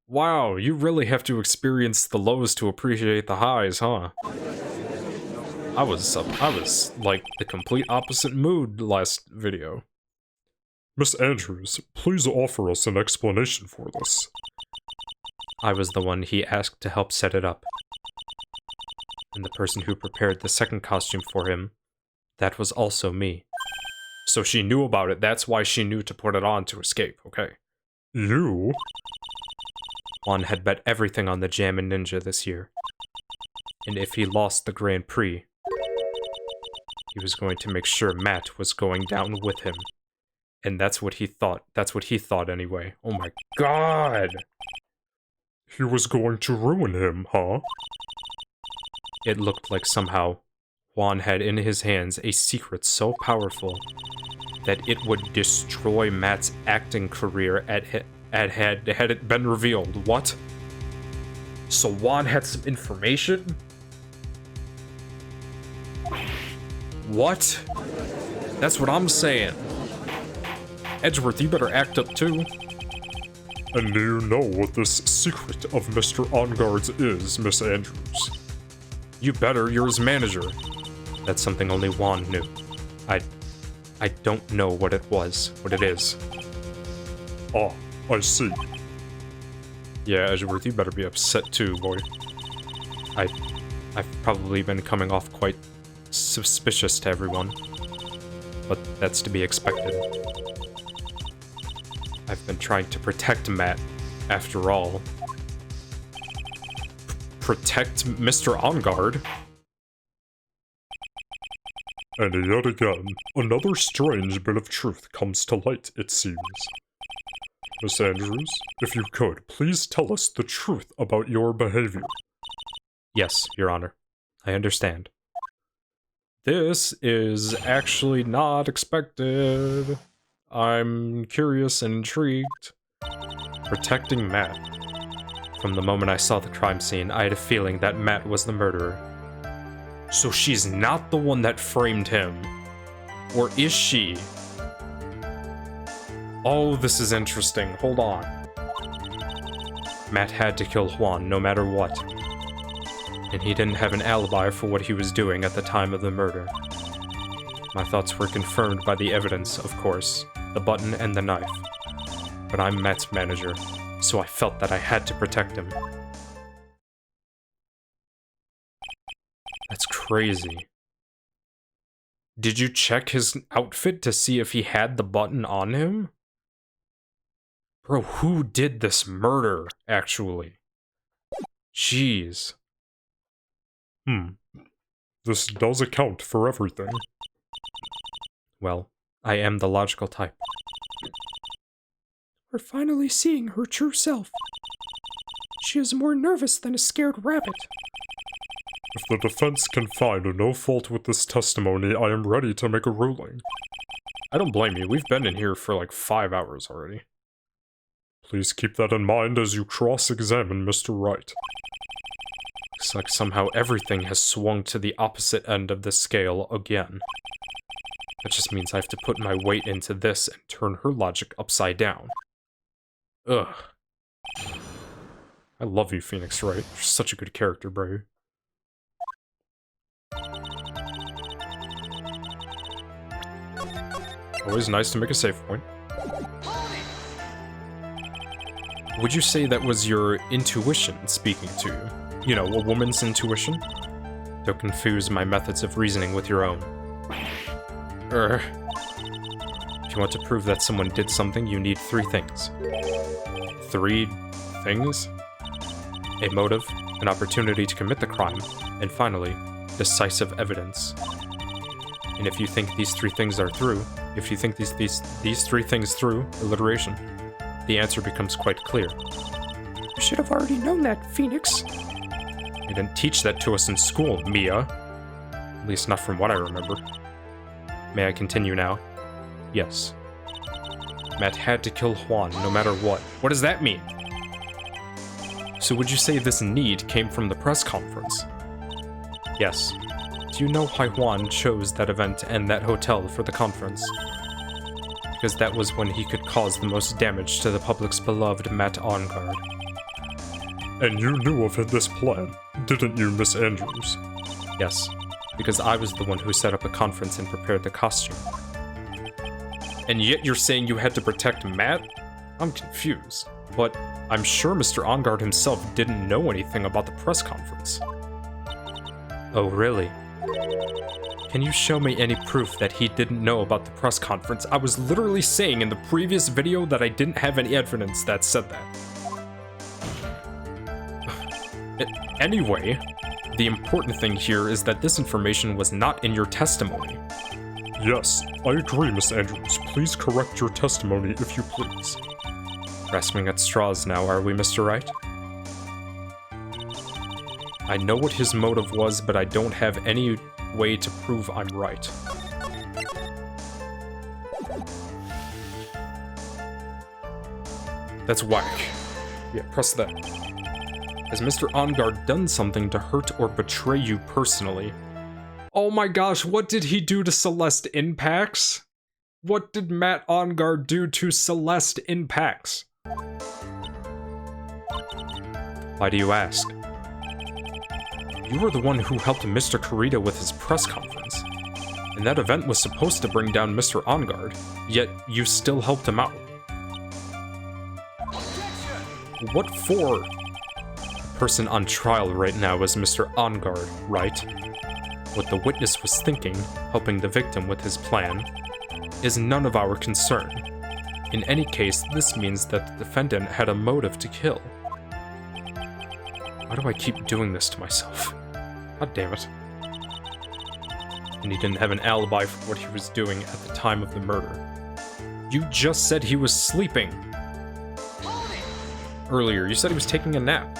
Wow, you really have to experience the lows to appreciate the highs, huh? I was like the complete opposite mood last video. Miss Andrews, please offer us an explanation for this. I was the one he asked to help set it up. And the person who prepared the second costume for him, that was also me. So she knew about it, that's why she knew to put it on to escape, okay? You? Juan had bet everything on the Jammin' Ninja this year. And if he lost the Grand Prix, he was going to make sure Matt was going down with him. And that's what he thought. That's what he thought anyway. Oh my god! He was going to ruin him, huh? It looked like somehow Juan had in his hands a secret so powerful that it would destroy Matt's acting career had it been revealed. What? So Juan had some information? What? That's what I'm saying. Edgeworth, you better act up too. And do you know what this secret of Mr. Onguard's is, Miss Andrews? You better, you're his manager. That's something only Juan knew. I don't know what it is. Ah, I see. Yeah, Edgeworth, you better be upset too, boy. I've probably been coming off quite suspicious to everyone. But that's to be expected. I've been trying to protect Matt, after all. Protect Mr. Onguard? And yet again, another strange bit of truth comes to light, it seems. Miss Andrews, if you could, please tell us the truth about your behavior. Yes, Your Honor. I understand. This is actually not expected. I'm curious and intrigued. Protecting Matt. From the moment I saw the crime scene, I had a feeling that Matt was the murderer. So she's not the one that framed him. Or is she? Oh, this is interesting. Hold on. Matt had to kill Juan no matter what. And he didn't have an alibi for what he was doing at the time of the murder. My thoughts were confirmed by the evidence, of course, the button and the knife. But I'm Matt's manager, so I felt that I had to protect him. That's crazy. Did you check his outfit to see if he had the button on him? Bro, who did this murder, actually? Jeez. This does account for everything. Well, I am the logical type. We're finally seeing her true self. She is more nervous than a scared rabbit. If the defense can find no fault with this testimony, I am ready to make a ruling. I don't blame you. We've been in here for like 5 hours already. Please keep that in mind as you cross-examine Mr. Wright. Looks like somehow everything has swung to the opposite end of the scale again. That just means I have to put my weight into this and turn her logic upside down. Ugh. I love you, Phoenix Wright. You're such a good character, bro. Always nice to make a save point. Would you say that was your intuition speaking to you? You know, a woman's intuition? Don't confuse my methods of reasoning with your own. If you want to prove that someone did something, you need 3 things. 3 things? A motive, an opportunity to commit the crime, and finally, decisive evidence. And if you think these three things are through, if you think these three things through, alliteration, the answer becomes quite clear. You should have already known that, Phoenix. They didn't teach that to us in school, Mia. At least not from what I remember. May I continue now? Yes. Matt had to kill Juan no matter what. What does that mean? So would you say this need came from the press conference? Yes. Do you know why Juan chose that event and that hotel for the conference? Because that was when he could cause the most damage to the public's beloved Matt Ongard. And you knew of this plan, didn't you, Miss Andrews? Yes, because I was the one who set up a conference and prepared the costume. And yet you're saying you had to protect Matt? I'm confused. But I'm sure Mr. Ongard himself didn't know anything about the press conference. Oh, really? Can you show me any proof that he didn't know about the press conference? I was literally saying in the previous video that I didn't have any evidence that said that. Anyway, the important thing here is that this information was not in your testimony. Yes, I agree, Miss Andrews. Please correct your testimony if you please. Grasping at straws now, are we, Mr. Wright? I know what his motive was, but I don't have any way to prove I'm right. That's whack. Yeah, press that. Has Mr. Ongard done something to hurt or betray you personally? Oh my gosh, what did he do to Celeste Impacts? What did Matt Ongard do to Celeste Impacts? Why do you ask? You were the one who helped Mr. Kurita with his press conference, and that event was supposed to bring down Mr. Ongard, yet you still helped him out. What for? The person on trial right now is Mr. Ongard, right? What the witness was thinking, helping the victim with his plan, is none of our concern. In any case, this means that the defendant had a motive to kill. Why do I keep doing this to myself? God damn it. And he didn't have an alibi for what he was doing at the time of the murder. You just said he was sleeping. Earlier, you said he was taking a nap.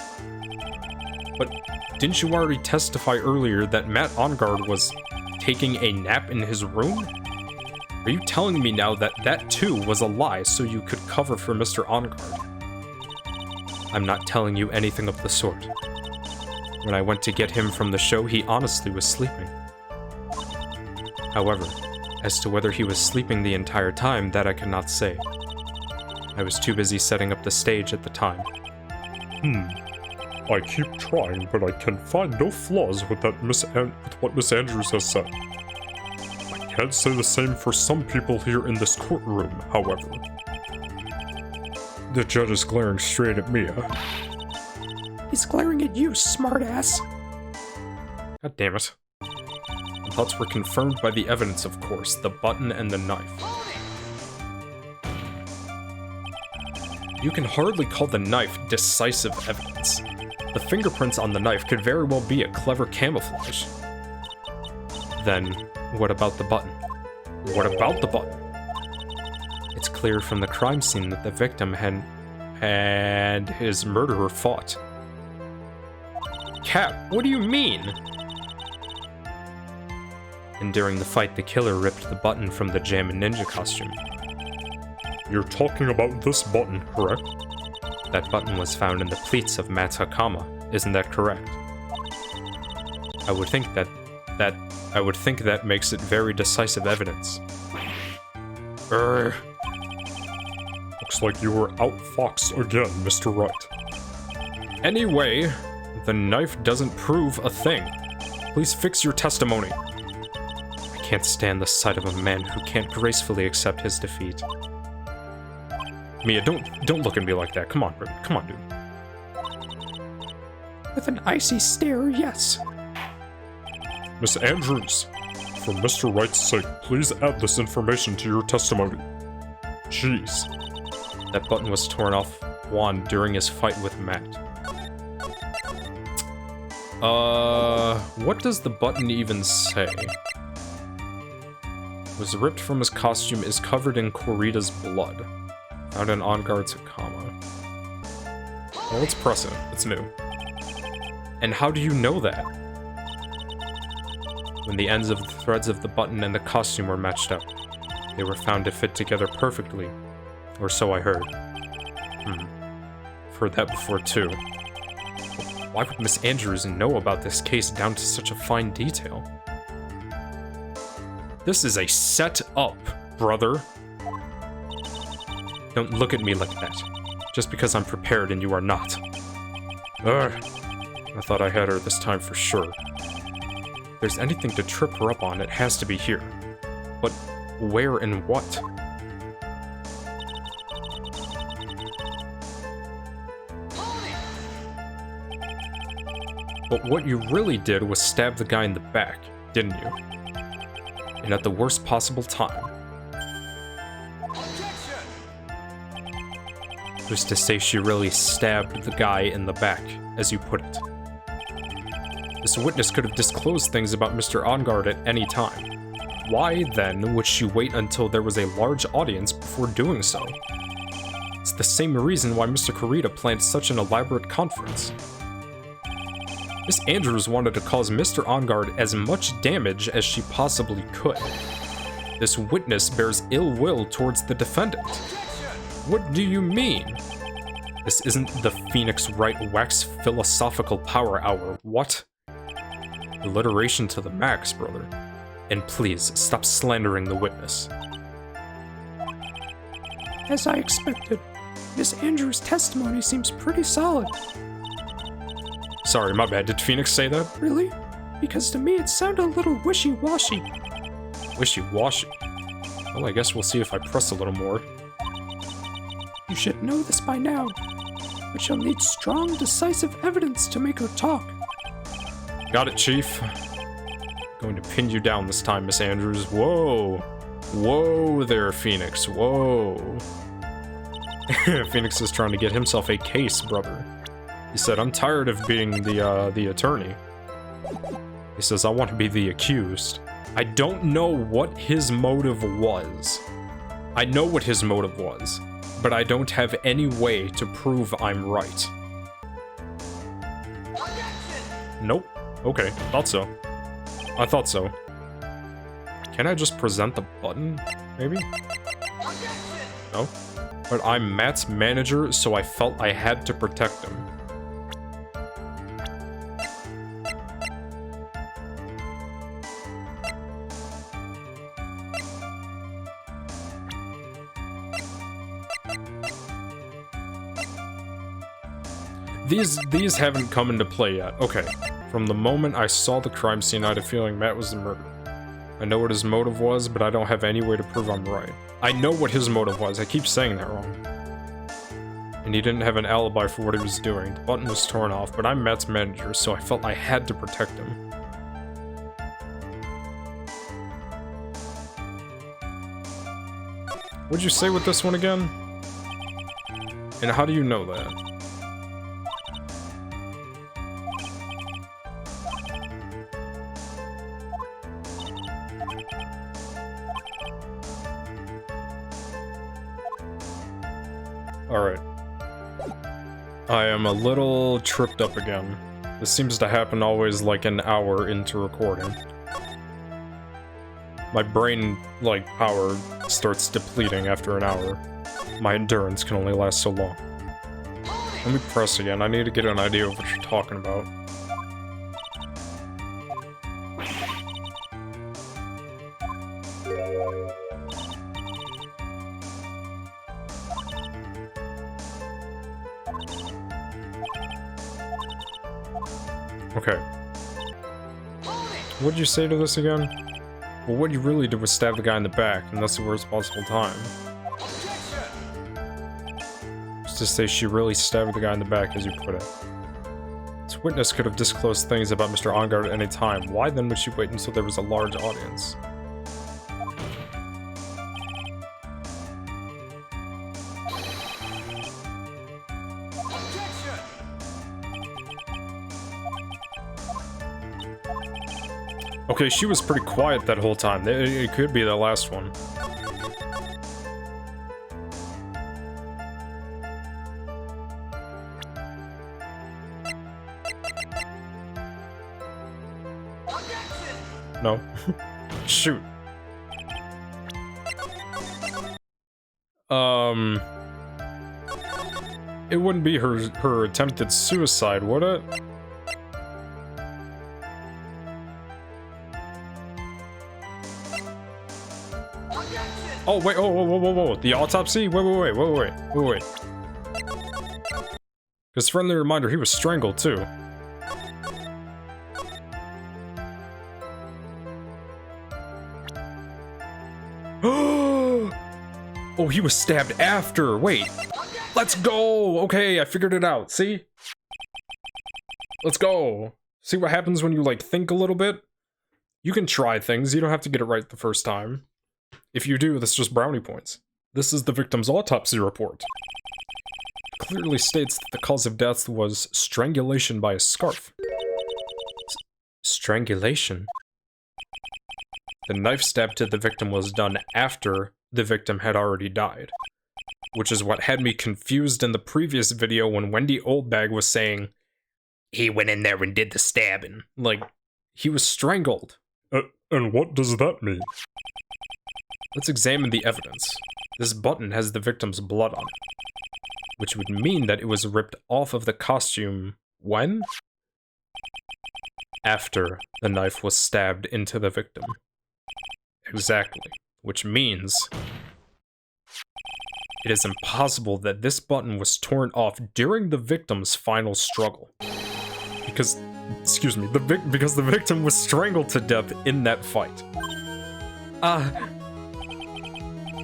But didn't you already testify earlier that Matt Ongard was taking a nap in his room? Are you telling me now that that too was a lie so you could cover for Mr. Ongard? I'm not telling you anything of the sort. When I went to get him from the show, he honestly was sleeping. However, as to whether he was sleeping the entire time, that I cannot say. I was too busy setting up the stage at the time. I keep trying, but I can find no flaws with that with what Miss Andrews has said. I can't say the same for some people here in this courtroom, however. The judge is glaring straight at Mia. He's glaring at you, smartass. God damn it. The thoughts were confirmed by the evidence, of course, the button and the knife. You can hardly call the knife decisive evidence. The fingerprints on the knife could very well be a clever camouflage. Then, what about the button? What about the button? It's clear from the crime scene that the victim and his murderer fought. Cap, what do you mean? And during the fight, the killer ripped the button from the Jammin' Ninja costume. You're talking about this button, correct? That button was found in the pleats of Matt's Hakama, isn't that correct? I would think that makes it very decisive evidence. Looks like you were outfoxed again, Mr. Wright. Anyway, the knife doesn't prove a thing. Please fix your testimony. I can't stand the sight of a man who can't gracefully accept his defeat. Mia, don't look at me like that. Come on, bro. Come on, dude. With an icy stare, yes. Miss Andrews, for Mr. Wright's sake, please add this information to your testimony. Jeez. That button was torn off Juan during his fight with Matt. What does the button even say? was ripped from his costume is covered in Corrida's blood. Found in On Guard's Akama. Well, it's precedent. It's new. And how do you know that? When the ends of the threads of the button and the costume were matched up, they were found to fit together perfectly. Or so I heard. I've heard that before too. Why would Miss Andrews know about this case down to such a fine detail? This is a set-up, brother. Don't look at me like that. Just because I'm prepared and you are not. Ugh. I thought I had her this time for sure. If there's anything to trip her up on, it has to be here. But where and what? But what you really did was stab the guy in the back, didn't you? And at the worst possible time. Who's to say she really stabbed the guy in the back, as you put it? This witness could have disclosed things about Mr. Onguard at any time. Why, then, would she wait until there was a large audience before doing so? It's the same reason why Mr. Corrida planned such an elaborate conference. Miss Andrews wanted to cause Mr. Onguard as much damage as she possibly could. This witness bears ill will towards the defendant. What do you mean? This isn't the Phoenix Wright Wax philosophical power hour, what? Alliteration to the max, brother. And please, stop slandering the witness. As I expected, Miss Andrews' testimony seems pretty solid. Sorry, my bad. Did Phoenix say that? Really? Because to me it sounded a little wishy-washy. Wishy-washy? Well, I guess we'll see if I press a little more. You should know this by now, but you'll need strong, decisive evidence to make her talk. Got it, Chief. Going to pin you down this time, Miss Andrews. Whoa. Whoa there, Phoenix. Whoa. Phoenix is trying to get himself a case, brother. He said, I'm tired of being the attorney. He says, I want to be the accused. I don't know what his motive was. I know what his motive was, but I don't have any way to prove I'm right. Nope. Okay, thought so. I thought so. Can I just present the button, maybe? No? But I'm Matt's manager, so I felt I had to protect him. These haven't come into play yet. Okay. From the moment I saw the crime scene, I had a feeling Matt was the murderer. I know what his motive was, but I don't have any way to prove I'm right. I know what his motive was. I keep saying that wrong. And he didn't have an alibi for what he was doing. The button was torn off, but I'm Matt's manager, so I felt I had to protect him. What'd you say with this one again? And how do you know that? Alright. I am a little tripped up again. This seems to happen always like an hour into recording. My brain, like, power starts depleting after an hour. My endurance can only last so long. Let me press again. I need to get an idea of what you're talking about. Okay. What'd you say to this again? Well, what you really did was stab the guy in the back, and that's the worst possible time. Just to say she really stabbed the guy in the back, as you put it. This witness could have disclosed things about Mr. Onguard at any time. Why then would she wait until there was a large audience? Okay, she was pretty quiet that whole time. It could be the last one. No. Shoot. It wouldn't be her attempted suicide, would it? Oh, wait, oh, whoa. The autopsy? Wait. Because friendly reminder, he was strangled, too. Oh, he was stabbed after. Wait. Let's go. Okay, I figured it out. See? Let's go. See what happens when you, like, think a little bit? You can try things. You don't have to get it right the first time. If you do, that's just brownie points. This is the victim's autopsy report. It clearly states that the cause of death was strangulation by a scarf. Strangulation? The knife stab to the victim was done after the victim had already died. Which is what had me confused in the previous video when Wendy Oldbag was saying, he went in there and did the stabbing. Like, he was strangled. And what does that mean? Let's examine the evidence. This button has the victim's blood on it. Which would mean that it was ripped off of the costume when? After the knife was stabbed into the victim. Exactly. Which means it is impossible that this button was torn off during the victim's final struggle. Because, excuse me, because the victim was strangled to death in that fight.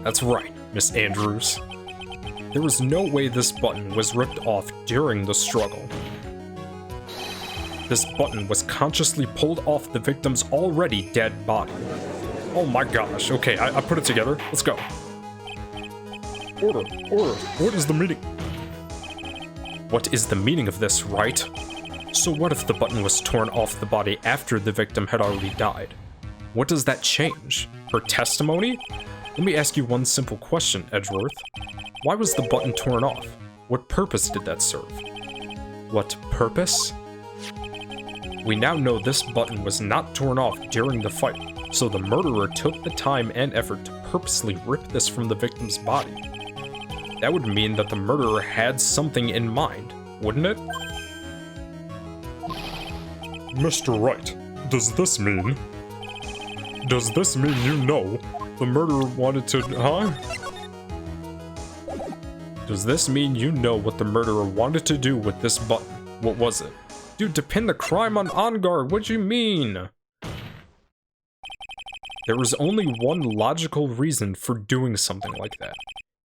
That's right, Miss Andrews. There was no way this button was ripped off during the struggle. This button was consciously pulled off the victim's already dead body. Oh my gosh, okay, I put it together. Let's go. Order. What is the meaning? What is the meaning of this, right? So what if the button was torn off the body after the victim had already died? What does that change? Her testimony? Let me ask you one simple question, Edgeworth. Why was the button torn off? What purpose did that serve? What purpose? We now know this button was not torn off during the fight, so the murderer took the time and effort to purposely rip this from the victim's body. That would mean that the murderer had something in mind, wouldn't it? Mr. Wright, does this mean you know the murderer wanted to, huh? Does this mean you know what the murderer wanted to do with this button? What was it? Dude, to pin the crime on OnGuard, what do you mean? There was only one logical reason for doing something like that.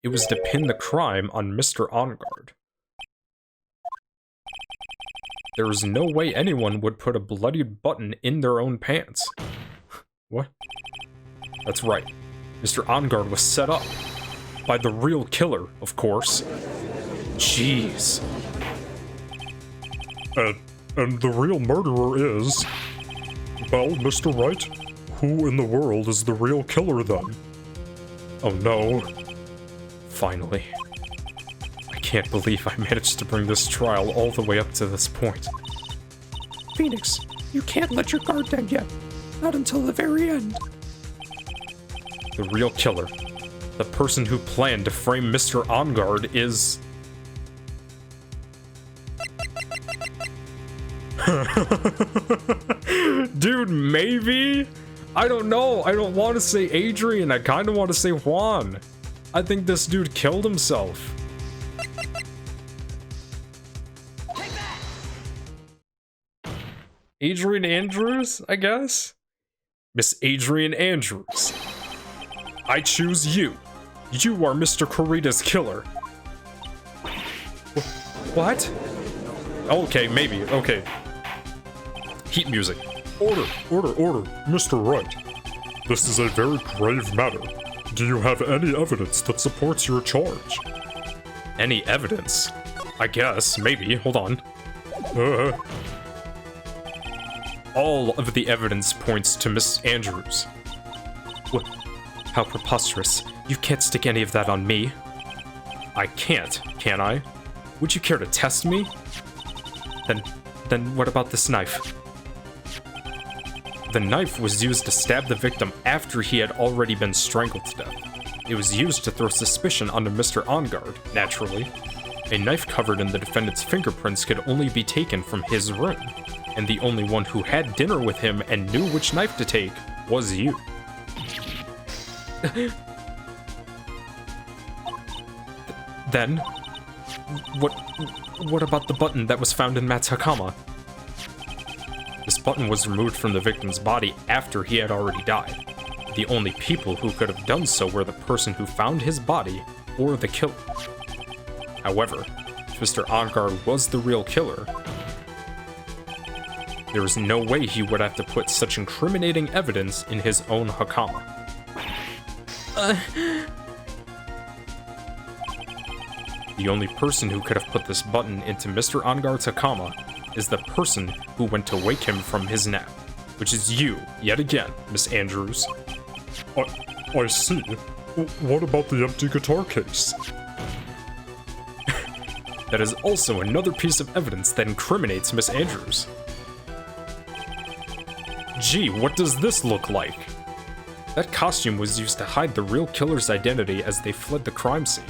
It was to pin the crime on Mr. OnGuard. There is no way anyone would put a bloodied button in their own pants. What? That's right. Mr. OnGuard was set up. By the real killer, of course. Jeez. And the real murderer is... Well, Mr. Wright, who in the world is the real killer then? Oh no. Finally. I can't believe I managed to bring this trial all the way up to this point. Phoenix, you can't let your guard down yet. Not until the very end. The real killer, the person who planned to frame Mr. OnGuard is... Dude, maybe? I don't know. I don't want to say Adrian. I kind of want to say Juan. I think this dude killed himself. Adrian Andrews, I guess? Miss Adrian Andrews. I choose you. You are Mr. Corita's killer. What? Okay, maybe. Okay. Heat music. Order. Mr. Wright, this is a very grave matter. Do you have any evidence that supports your charge? Any evidence? I guess, maybe. Hold on. all of the evidence points to Miss Andrews. What? How preposterous. You can't stick any of that on me. I can't, can I? Would you care to test me? Then what about this knife? The knife was used to stab the victim after he had already been strangled to death. It was used to throw suspicion onto Mr. Ongard, naturally. A knife covered in the defendant's fingerprints could only be taken from his room, and the only one who had dinner with him and knew which knife to take was you. Then, what about the button that was found in Matt's Hakama? This button was removed from the victim's body after he had already died. The only people who could have done so were the person who found his body or the killer. However, if Mr. Ongard was the real killer, there was no way he would have to put such incriminating evidence in his own Hakama. The only person who could have put this button into Mr. Ongard's Hakama is the person who went to wake him from his nap, which is you, yet again, Miss Andrews. I see. What about the empty guitar case? That is also another piece of evidence that incriminates Miss Andrews. Gee, what does this look like? That costume was used to hide the real killer's identity as they fled the crime scene.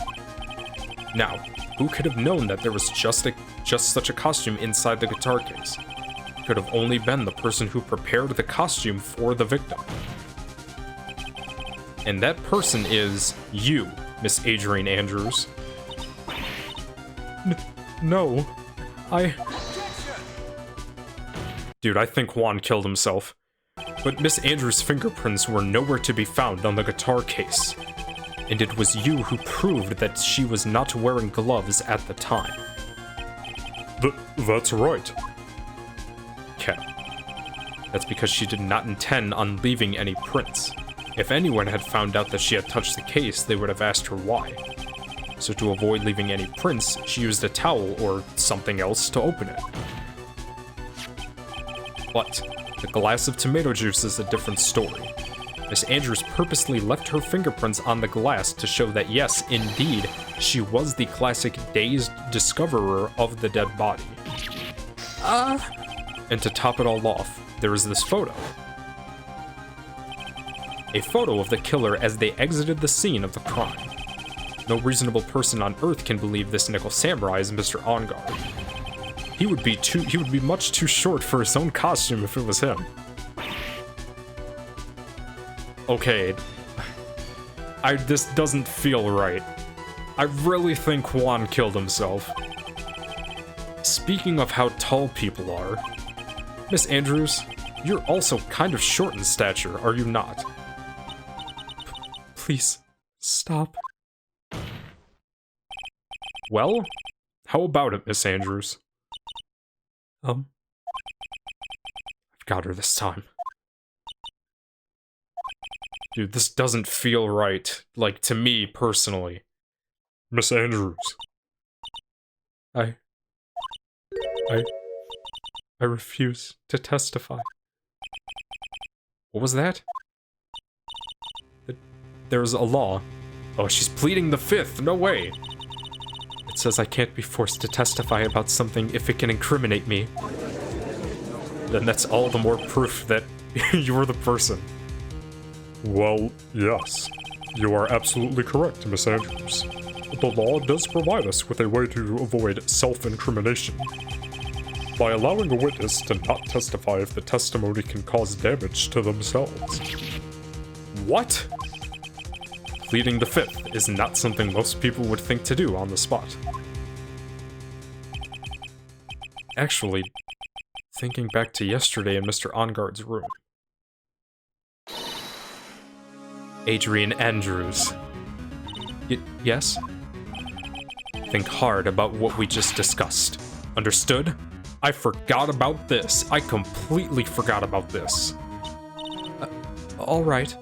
Now, who could have known that there was just such a costume inside the guitar case? It could have only been the person who prepared the costume for the victim. And that person is you, Miss Adrian Andrews. No, Dude, I think Juan killed himself. But Miss Andrews' fingerprints were nowhere to be found on the guitar case. And it was you who proved that she was not wearing gloves at the time. That's right. Okay. That's because she did not intend on leaving any prints. If anyone had found out that she had touched the case, they would have asked her why. So to avoid leaving any prints, she used a towel or something else to open it. But the glass of tomato juice is a different story. Miss Andrews purposely left her fingerprints on the glass to show that yes, indeed, she was the classic dazed discoverer of the dead body. And to top it all off, there is this photo. A photo of the killer as they exited the scene of the crime. No reasonable person on Earth can believe this Nickel Samurai is Mr. Ongard. He would be much too short for his own costume if it was him. Okay, this doesn't feel right. I really think Juan killed himself. Speaking of how tall people are, Miss Andrews, you're also kind of short in stature, are you not? Please, stop. Well, how about it, Miss Andrews? I've got her this time. Dude, this doesn't feel right, like, to me, personally. Miss Andrews. I refuse to testify. What was that? There's a law. Oh, she's pleading the fifth, no way! It says I can't be forced to testify about something if it can incriminate me. Then that's all the more proof that you're the person. Well, yes. You are absolutely correct, Miss Andrews. The law does provide us with a way to avoid self-incrimination. By allowing a witness to not testify if the testimony can cause damage to themselves. What? Pleading the fifth is not something most people would think to do on the spot. Actually, thinking back to yesterday in Mr. Ongard's room. Adrian Andrews. Yes? Think hard about what we just discussed. Understood? I forgot about this. I completely forgot about this. All right.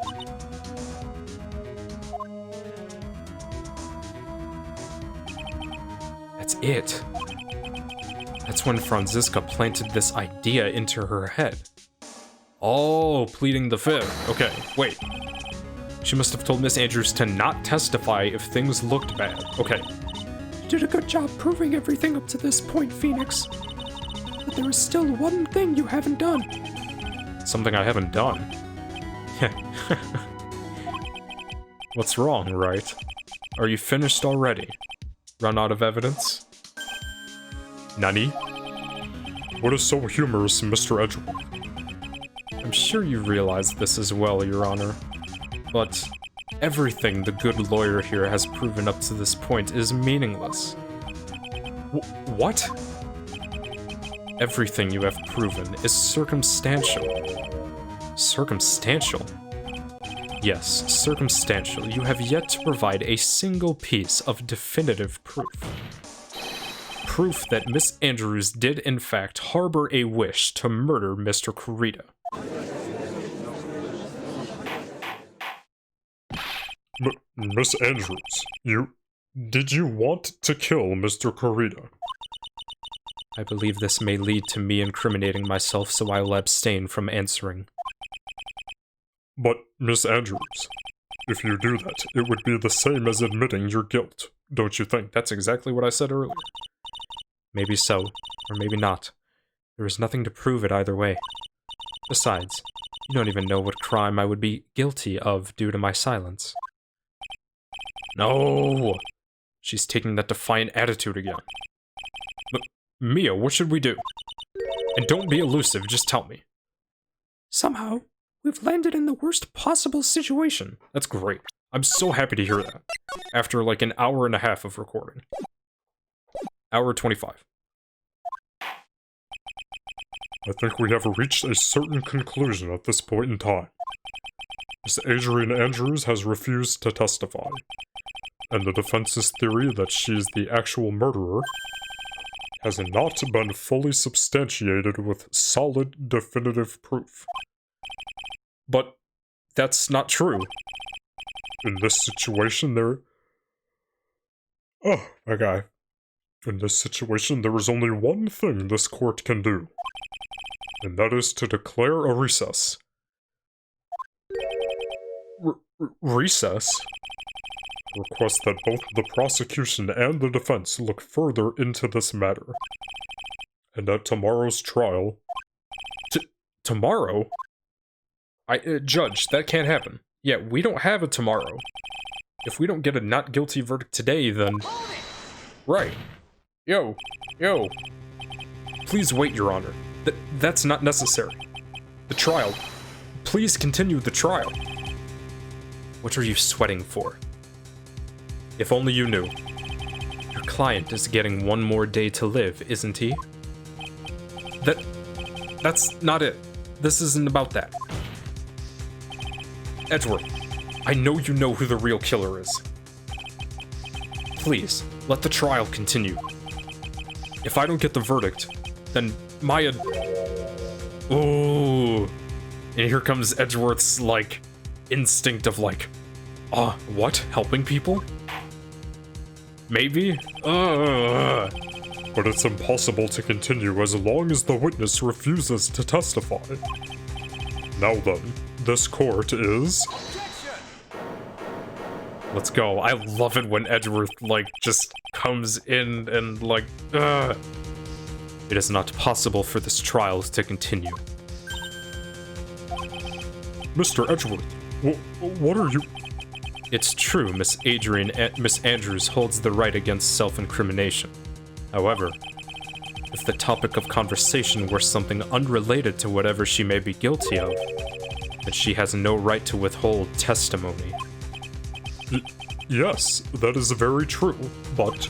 That's it. That's when Franziska planted this idea into her head. Oh, pleading the fifth. Okay, wait. She must have told Miss Andrews to not testify if things looked bad. Okay. You did a good job proving everything up to this point, Phoenix. But there is still one thing you haven't done. Something I haven't done? What's wrong, right? Are you finished already? Run out of evidence? Nani? What is so humorous, Mr. Edgeworth? I'm sure you realize this as well, Your Honor. But everything the good lawyer here has proven up to this point is meaningless. What? Everything you have proven is circumstantial. Circumstantial? Yes, circumstantial. You have yet to provide a single piece of definitive proof. Proof that Miss Andrews did in fact harbor a wish to murder Mr. Kurita. Miss Andrews, did you want to kill Mr. Kurita? I believe this may lead to me incriminating myself, so I will abstain from answering. But, Miss Andrews, if you do that, it would be the same as admitting your guilt, don't you think? That's exactly what I said earlier. Maybe so, or maybe not. There is nothing to prove it either way. Besides, you don't even know what crime I would be guilty of due to my silence. No! She's taking that defiant attitude again. Mia, what should we do? And don't be elusive, just tell me. Somehow, we've landed in the worst possible situation. That's great. I'm so happy to hear that. After like an hour and a half of recording. Hour 25. I think we have reached a certain conclusion at this point in time. Miss Adrian Andrews has refused to testify, and the defense's theory that she's the actual murderer has not been fully substantiated with solid, definitive proof. But that's not true. In this situation, Oh, my guy. In this situation, there is only one thing this court can do, and that is to declare a recess. Recess? Request that both the prosecution and the defense look further into this matter. And at tomorrow's trial... Tomorrow? Judge, that can't happen. Yeah, we don't have a tomorrow. If we don't get a not guilty verdict today, then... Right. Yo. Please wait, Your Honor. That's not necessary. The trial. Please continue the trial. What are you sweating for? If only you knew. Your client is getting one more day to live, isn't he? That's not it. This isn't about that. Edgeworth, I know you know who the real killer is. Please, let the trial continue. If I don't get the verdict, then Maya... Ooh. And here comes Edgeworth's, like, instinct of, like, what? Helping people? Maybe? But it's impossible to continue as long as the witness refuses to testify. Now then, this court is... Let's go. I love it when Edgeworth, like, just comes in and, like, It is not possible for this trial to continue. Mr. Edgeworth, what are you... It's true, Miss Andrews holds the right against self-incrimination. However, if the topic of conversation were something unrelated to whatever she may be guilty of, then she has no right to withhold testimony. Yes, that is very true, but...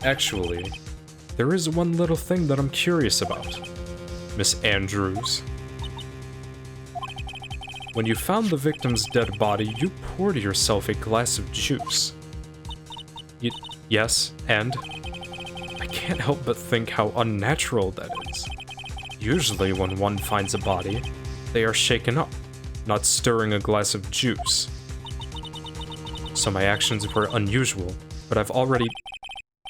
Actually, there is one little thing that I'm curious about, Miss Andrews. When you found the victim's dead body, you poured yourself a glass of juice. Yes, and? I can't help but think how unnatural that is. Usually when one finds a body, they are shaken up, not stirring a glass of juice. So my actions were unusual, but I've already...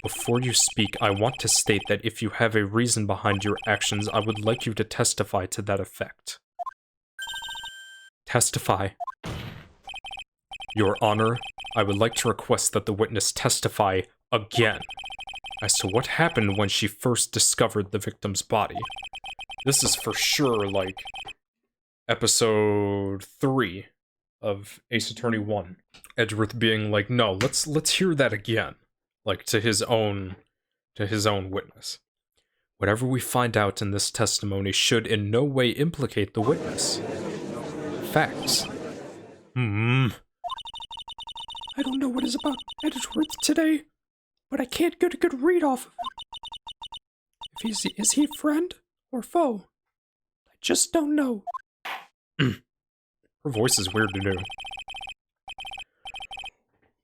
Before you speak, I want to state that if you have a reason behind your actions, I would like you to testify to that effect. Testify. Your Honor, I would like to request that the witness testify again as to what happened when she first discovered the victim's body. This is for sure, like, episode 3 of Ace Attorney 1. Edgeworth being like, no, let's hear that again. Like, to his own witness. Whatever we find out in this testimony should in no way implicate the witness. Facts. I don't know what is about Edgeworth today, but I can't get a good read off of him. Is he friend or foe? I just don't know. Her voice is weird to do.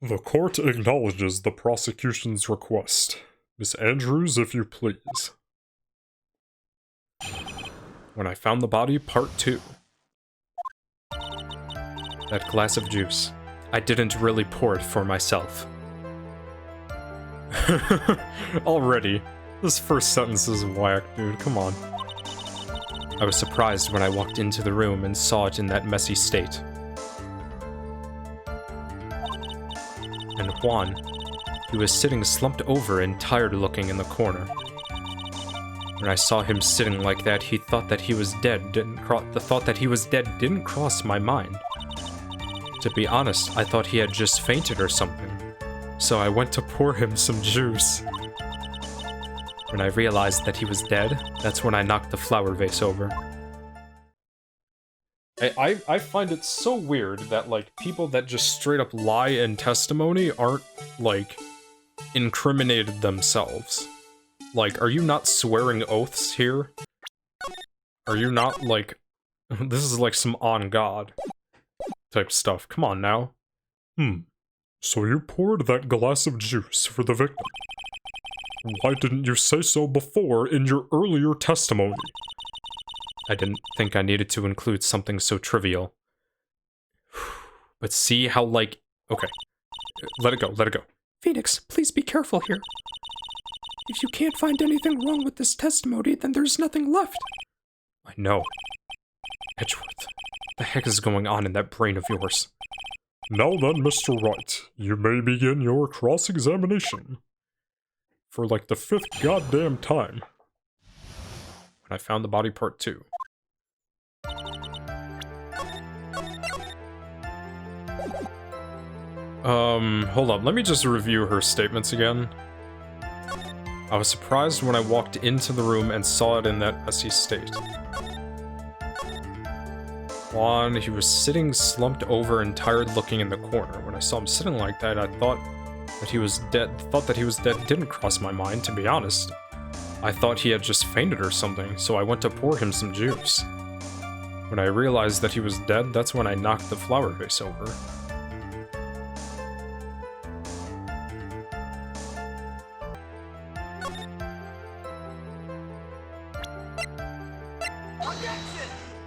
The court acknowledges the prosecution's request. Miss Andrews, if you please. When I found the body, part 2. That glass of juice. I didn't really pour it for myself. Already. This first sentence is whack, dude. Come on. I was surprised when I walked into the room and saw it in that messy state. And Juan, he was sitting slumped over and tired-looking in the corner. When I saw him sitting like that, he thought that he was dead. The thought that he was dead didn't cross my mind. To be honest, I thought he had just fainted or something. So I went to pour him some juice. When I realized that he was dead, that's when I knocked the flower vase over. I find it so weird that, like, people that just straight up lie in testimony aren't, like, incriminated themselves. Like, are you not swearing oaths here? Are you not, like... This is like some on God type stuff. Come on now. So you poured that glass of juice for the victim. Why didn't you say so before in your earlier testimony? I didn't think I needed to include something so trivial. But see how, like... Okay. Let it go, let it go. Phoenix, please be careful here. If you can't find anything wrong with this testimony, then there's nothing left. I know. Edgeworth, what the heck is going on in that brain of yours? Now then, Mr. Wright, you may begin your cross-examination. For like the 5th goddamn time. When I found the body, part 2. Hold up, let me just review her statements again. I was surprised when I walked into the room and saw it in that messy state. Juan, he was sitting slumped over and tired looking in the corner. When I saw him sitting like that, I thought that he was dead. The thought that he was dead didn't cross my mind, to be honest. I thought he had just fainted or something, so I went to pour him some juice. When I realized that he was dead, that's when I knocked the flower vase over.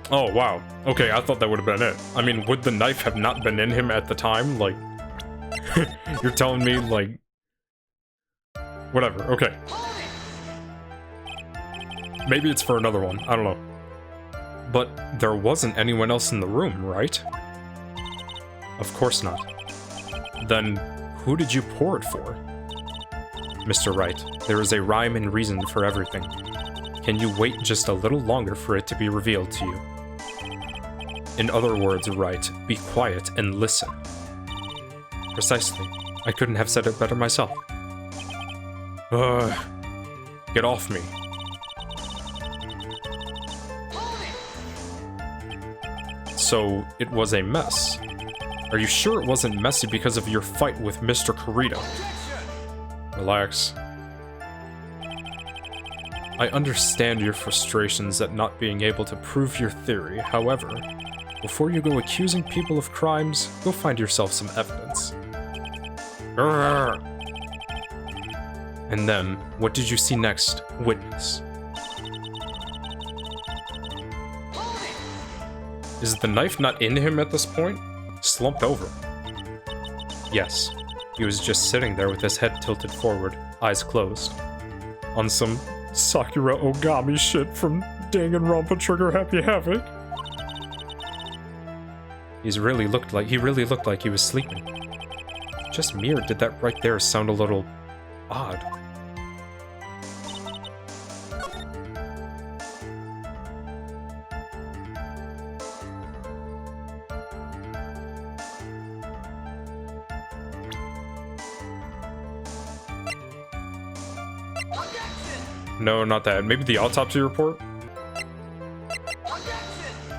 Oh, wow. Okay, I thought that would have been it. I mean, would the knife have not been in him at the time? Like, you're telling me, like... Whatever, okay. Maybe it's for another one, I don't know. But there wasn't anyone else in the room, right? Of course not. Then, who did you pour it for? Mr. Wright, there is a rhyme and reason for everything. Can you wait just a little longer for it to be revealed to you? In other words, Wright, be quiet and listen. Precisely. I couldn't have said it better myself. Get off me. So, it was a mess. Are you sure it wasn't messy because of your fight with Mr. Corito? Relax. I understand your frustrations at not being able to prove your theory, however, before you go accusing people of crimes, go find yourself some evidence. Urgh. And then, what did you see next, witness? Is the knife not in him at this point? Slumped over. Yes, he was just sitting there with his head tilted forward, eyes closed. On some Sakura Ogami shit from Danganronpa Trigger Happy Havoc. He really looked like he was sleeping. Just me, or did that right there sound a little odd? No, not that. Maybe the autopsy report?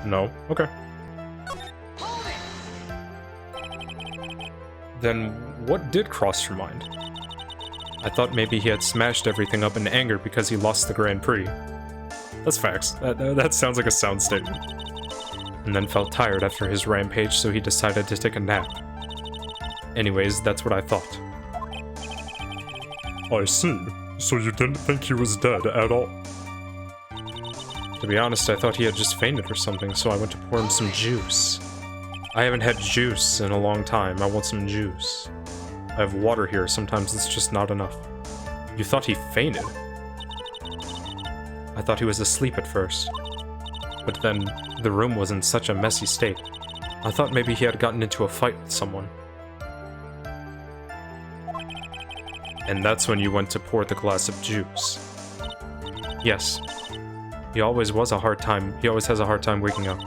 No. Okay. Then what did cross your mind? I thought maybe he had smashed everything up in anger because he lost the Grand Prix. That's facts. That sounds like a sound statement. And then felt tired after his rampage, so he decided to take a nap. Anyways, that's what I thought. I see. So you didn't think he was dead at all? To be honest, I thought he had just fainted or something, so I went to pour him some juice. I haven't had juice in a long time. I want some juice. I have water here. Sometimes it's just not enough. You thought he fainted? I thought he was asleep at first. But then, the room was in such a messy state. I thought maybe he had gotten into a fight with someone. And that's when you went to pour the glass of juice. Yes. He always has a hard time waking up.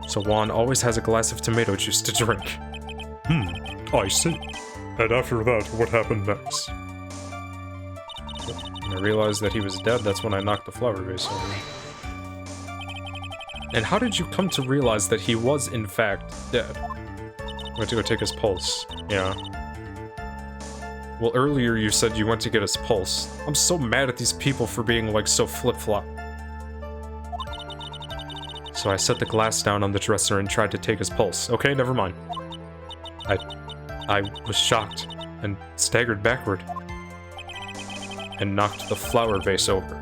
So Juan always has a glass of tomato juice to drink. I see. And after that, what happened next? When I realized that he was dead, that's when I knocked the flower vase over. And how did you come to realize that he was, in fact, dead? I went to go take his pulse. Yeah. Well, earlier you said you went to get his pulse. I'm so mad at these people for being, like, so flip-flop. So I set the glass down on the dresser and tried to take his pulse. Okay, never mind. I was shocked and staggered backward and knocked the flower vase over.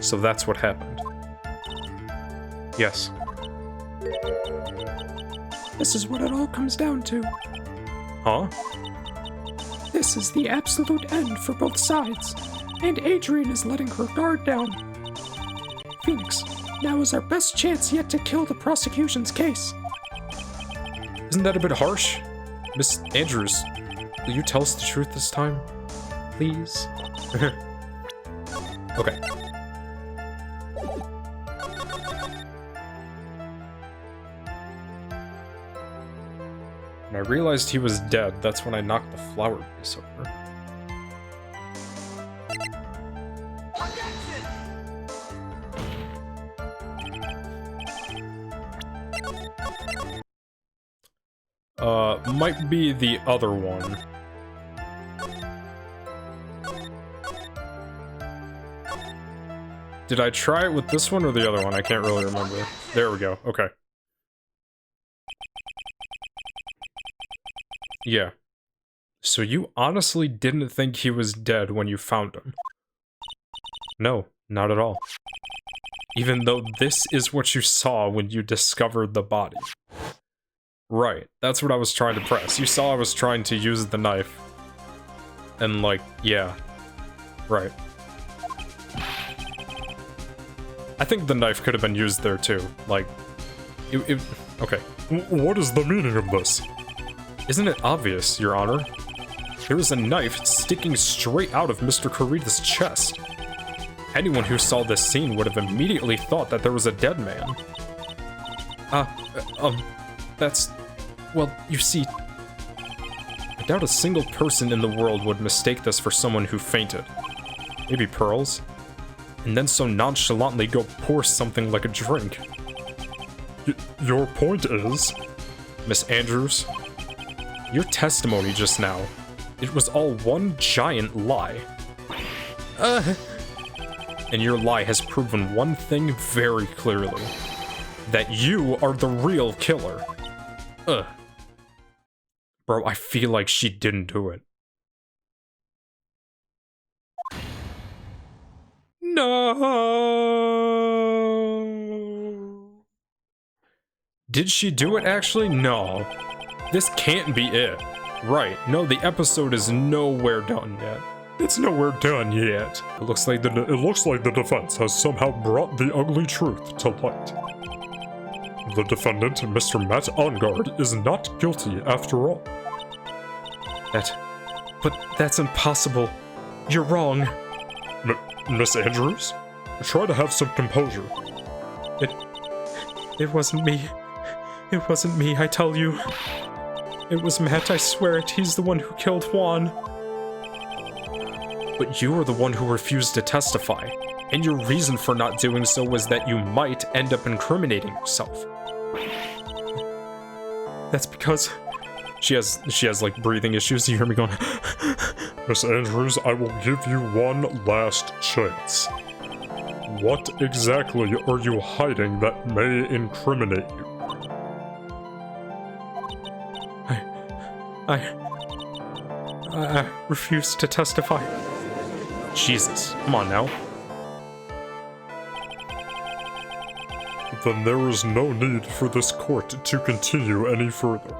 So that's what happened. Yes. This is what it all comes down to. Huh? This is the absolute end for both sides, and Adrian is letting her guard down. Phoenix, now is our best chance yet to kill the prosecution's case. Isn't that a bit harsh? Miss Andrews, will you tell us the truth this time? Please? Okay. When I realized he was dead, that's when I knocked the flower vase over. Might be the other one. Did I try it with this one or the other one? I can't really remember. There we go, okay. Yeah. So you honestly didn't think he was dead when you found him? No, not at all. Even though this is what you saw when you discovered the body. Right, that's what I was trying to press. You saw I was trying to use the knife. And like, yeah. Right. I think the knife could have been used there too. Like, okay. What is the meaning of this? Isn't it obvious, Your Honor? There was a knife sticking straight out of Mr. Kurita's chest. Anyone who saw this scene would have immediately thought that there was a dead man. That's... well, you see... I doubt a single person in the world would mistake this for someone who fainted. Maybe Pearls? And then so nonchalantly go pour something like a drink. Your point is... Miss Andrews? Your testimony just now, it was all one giant lie. And your lie has proven one thing very clearly. That you are the real killer. Bro, I feel like she didn't do it. No. Did she do it actually? No. This can't be it. Right, no, the episode is nowhere done yet. It's nowhere done yet. It looks like the defense has somehow brought the ugly truth to light. The defendant, Mr. Matt Ongard, is not guilty after all. But that's impossible. You're wrong. Miss Andrews? Try to have some composure. It wasn't me. It wasn't me, I tell you. It was Matt, I swear it. He's the one who killed Juan. But you were the one who refused to testify, and your reason for not doing so was that you might end up incriminating yourself. That's because she has like breathing issues. You hear me going, Miss Andrews, I will give you one last chance. What exactly are you hiding that may incriminate you? I refuse to testify. Jesus, come on now. Then there is no need for this court to continue any further.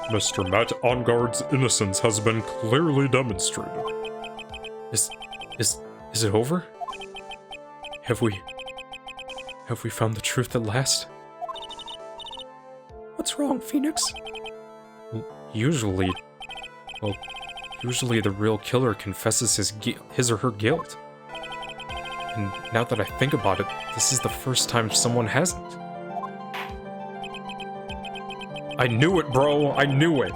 Mr. Matt Ongard's innocence has been clearly demonstrated. Is it over? Have we found the truth at last? What's wrong, Phoenix? Usually the real killer confesses his or her guilt. And now that I think about it, this is the first time someone hasn't. I knew it, bro! I knew it!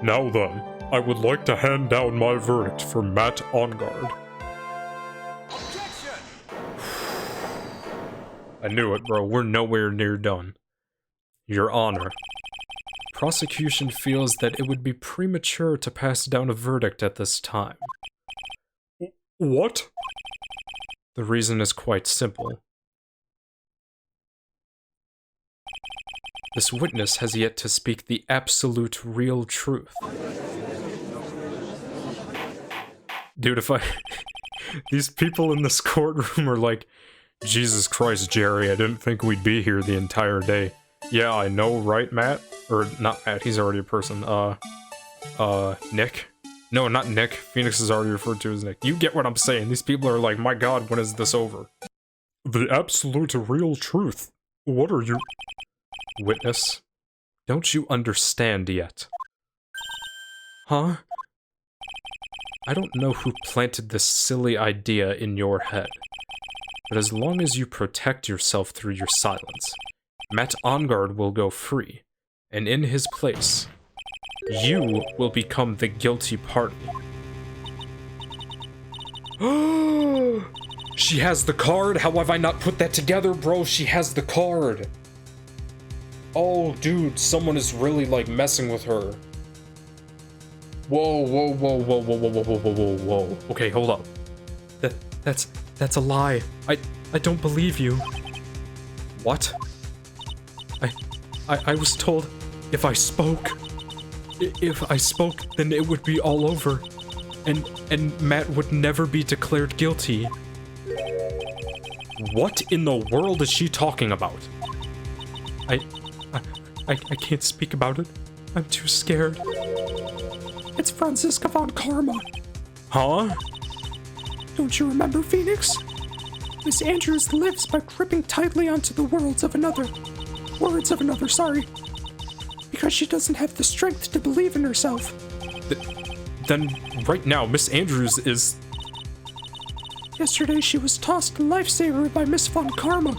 Now then, I would like to hand down my verdict for Matt Ongard. I knew it, bro. We're nowhere near done. Your Honor. Prosecution feels that it would be premature to pass down a verdict at this time. What? The reason is quite simple. This witness has yet to speak the absolute real truth. Dude, if these people in this courtroom are like, Jesus Christ, Jerry, I didn't think we'd be here the entire day. Yeah, I know, right, Matt? Or, not Matt, he's already a person. Nick? No, not Nick. Phoenix is already referred to as Nick. You get what I'm saying. These people are like, my god, when is this over? The absolute real truth. What are you... Witness? Don't you understand yet? Huh? I don't know who planted this silly idea in your head. But as long as you protect yourself through your silence, Matt Ongard will go free, and in his place, you will become the guilty party. She has the card? How have I not put that together, bro? She has the card. Oh, dude, someone is really, like, messing with her. Whoa, whoa, whoa, whoa, whoa, whoa, whoa, whoa, whoa, whoa. Okay, hold up. That's a lie. I don't believe you. What? I was told if I spoke, then it would be all over, and Matt would never be declared guilty. What in the world is she talking about? I can't speak about it. I'm too scared. It's Franziska von Karma. Huh? Don't you remember, Phoenix? Miss Andrews lives by gripping tightly onto the words of another, sorry. Because she doesn't have the strength to believe in herself. Then, right now, Miss Andrews is... Yesterday she was tossed lifesaver by Miss von Karma.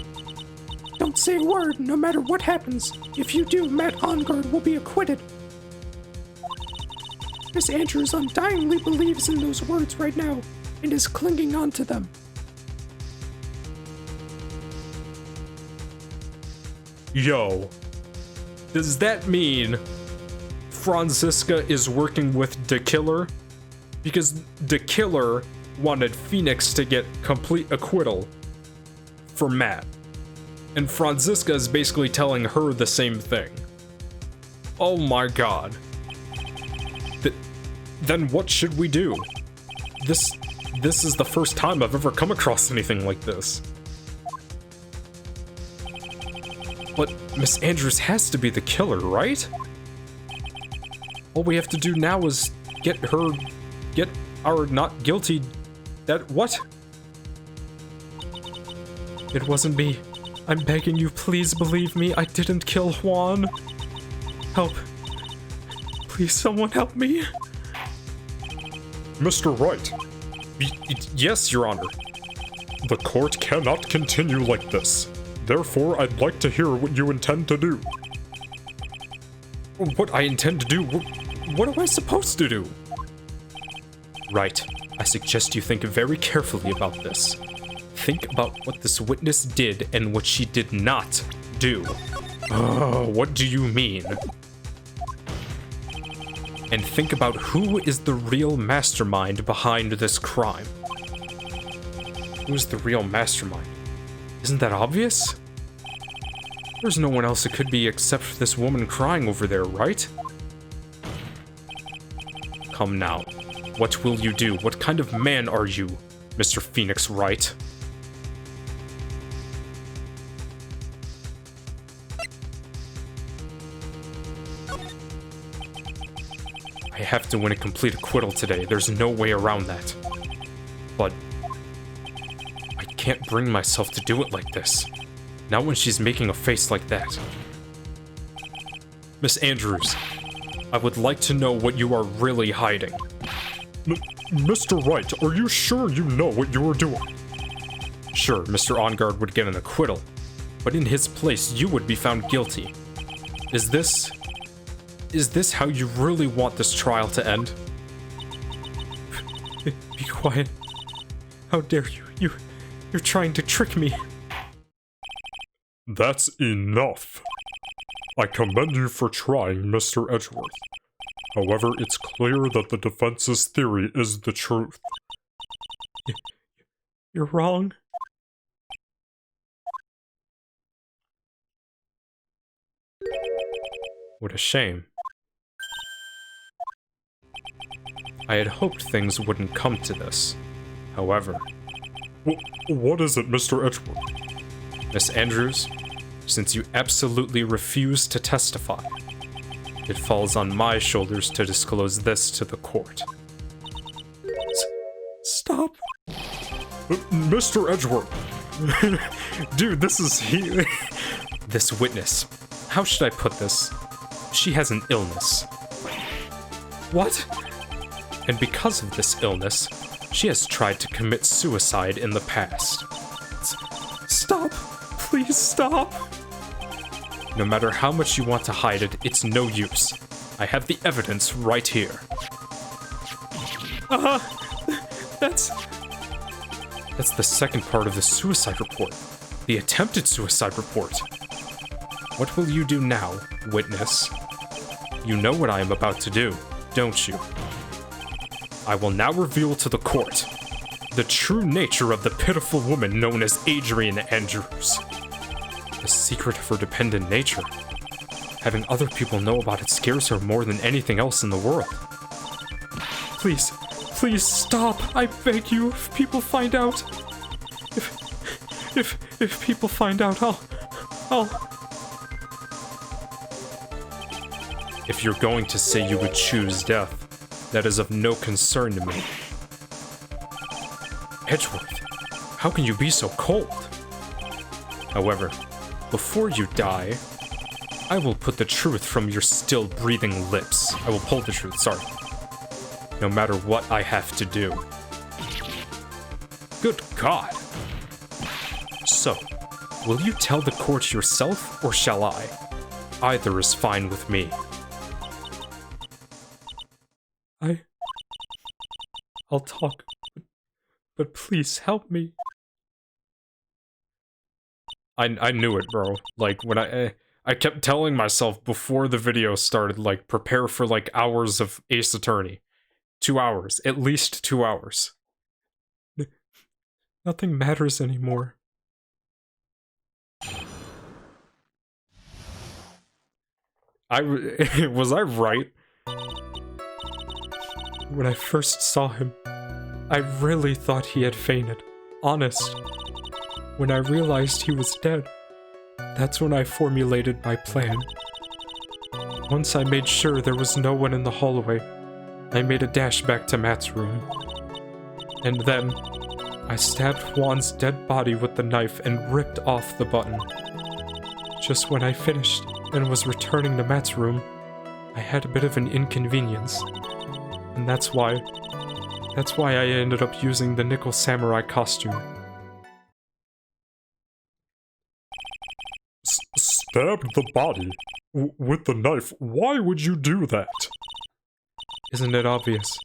Don't say a word, no matter what happens. If you do, Matt Ongard will be acquitted. Miss Andrews undyingly believes in those words right now, and is clinging on to them. Yo, does that mean Franziska is working with the killer? Because the killer wanted Phoenix to get complete acquittal for Matt. And Franziska is basically telling her the same thing. Oh my god. Then what should we do? This is the first time I've ever come across anything like this. But Miss Andrews has to be the killer, right? All we have to do now is get our not guilty... What? It wasn't me. I'm begging you, please believe me. I didn't kill Juan. Help. Please, someone help me. Mr. Wright, Yes, Your Honor. the court cannot continue like this. Therefore, I'd like to hear what you intend to do. What I intend to do? What am I supposed to do? Right. I suggest you think very carefully about this. Think about what this witness did and what she did not do. What do you mean? And think about who is the real mastermind behind this crime. Who's the real mastermind? Isn't that obvious? There's no one else it could be except for this woman crying over there, right? Come now. What will you do? What kind of man are you, Mr. Phoenix Wright? I have to win a complete acquittal today. There's no way around that. But I can't bring myself to do it like this. Not when she's making a face like that. Miss Andrews, I would like to know what you are really hiding. Mr. Wright, are you sure you know what you are doing? Sure, Mr. OnGuard would get an acquittal, but in his place, you would be found guilty. Is this how you really want this trial to end? Be quiet. How dare you? You're trying to trick me. That's enough. I commend you for trying, Mr. Edgeworth. However, it's clear that the defense's theory is the truth. You're wrong. What a shame. I had hoped things wouldn't come to this. However, What is it, Mr. Edgeworth? Miss Andrews, since you absolutely refuse to testify, it falls on my shoulders to disclose this to the court. Stop. Mr. Edgeworth! Dude, this is this witness. How should I put this? She has an illness. What? And because of this illness, she has tried to commit suicide in the past. Stop! Please stop! No matter how much you want to hide it, it's no use. I have the evidence right here. That's the second part of the suicide report. The attempted suicide report. What will you do now, witness? You know what I am about to do, don't you? I will now reveal to the court the true nature of the pitiful woman known as Adrian Andrews. The secret of her dependent nature. Having other people know about it scares her more than anything else in the world. Please stop! I beg you, if people find out... If people find out, I'll... If you're going to say you would choose death, that is of no concern to me. Edgeworth, how can you be so cold? However, before you die, I will put the truth from your still breathing lips. I will pull the truth, sorry. No matter what I have to do. Good God. So, will you tell the court yourself, or shall I? Either is fine with me. I'll talk, but please help me. I knew it, bro. Like, when I kept telling myself before the video started, like, prepare for, like, hours of Ace Attorney. 2 hours. At least 2 hours. Nothing matters anymore. Was I right? When I first saw him, I really thought he had fainted. Honest. When I realized he was dead, that's when I formulated my plan. Once I made sure there was no one in the hallway, I made a dash back to Matt's room. And then, I stabbed Juan's dead body with the knife and ripped off the button. Just when I finished and was returning to Matt's room, I had a bit of an inconvenience. And that's why I ended up using the Nickel Samurai costume. Stabbed the body? With the knife? Why would you do that? Isn't it obvious?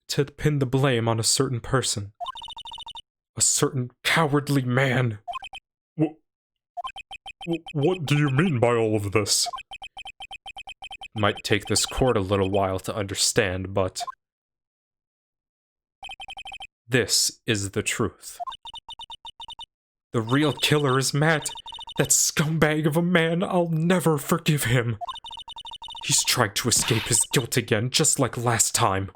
To pin the blame on a certain person. A certain cowardly man. What do you mean by all of this? Might take this court a little while to understand, but this is the truth. The real killer is Matt. That scumbag of a man, I'll never forgive him. He's trying to escape his guilt again, just like last time.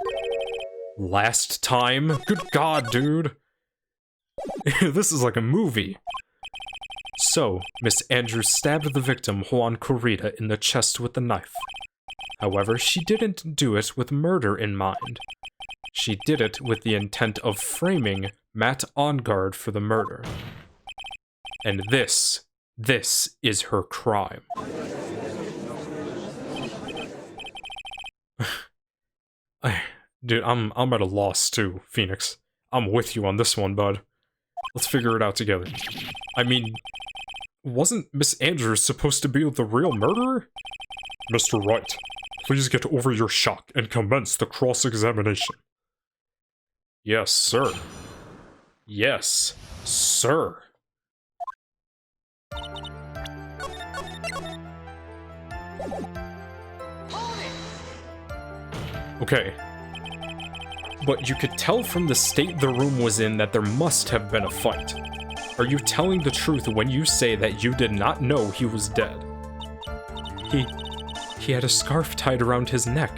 Last time? Good God, dude. This is like a movie. So, Miss Andrews stabbed the victim, Juan Corrida, in the chest with the knife. However, she didn't do it with murder in mind. She did it with the intent of framing Matt Onguard for the murder. And this is her crime. Dude, I'm at a loss too, Phoenix. I'm with you on this one, bud. Let's figure it out together. I mean, wasn't Miss Andrews supposed to be the real murderer? Mr. Wright, please get over your shock and commence the cross-examination. Yes, sir. Yes, sir. Okay. But you could tell from the state the room was in that there must have been a fight. Are you telling the truth when you say that you did not know he was dead? He had a scarf tied around his neck.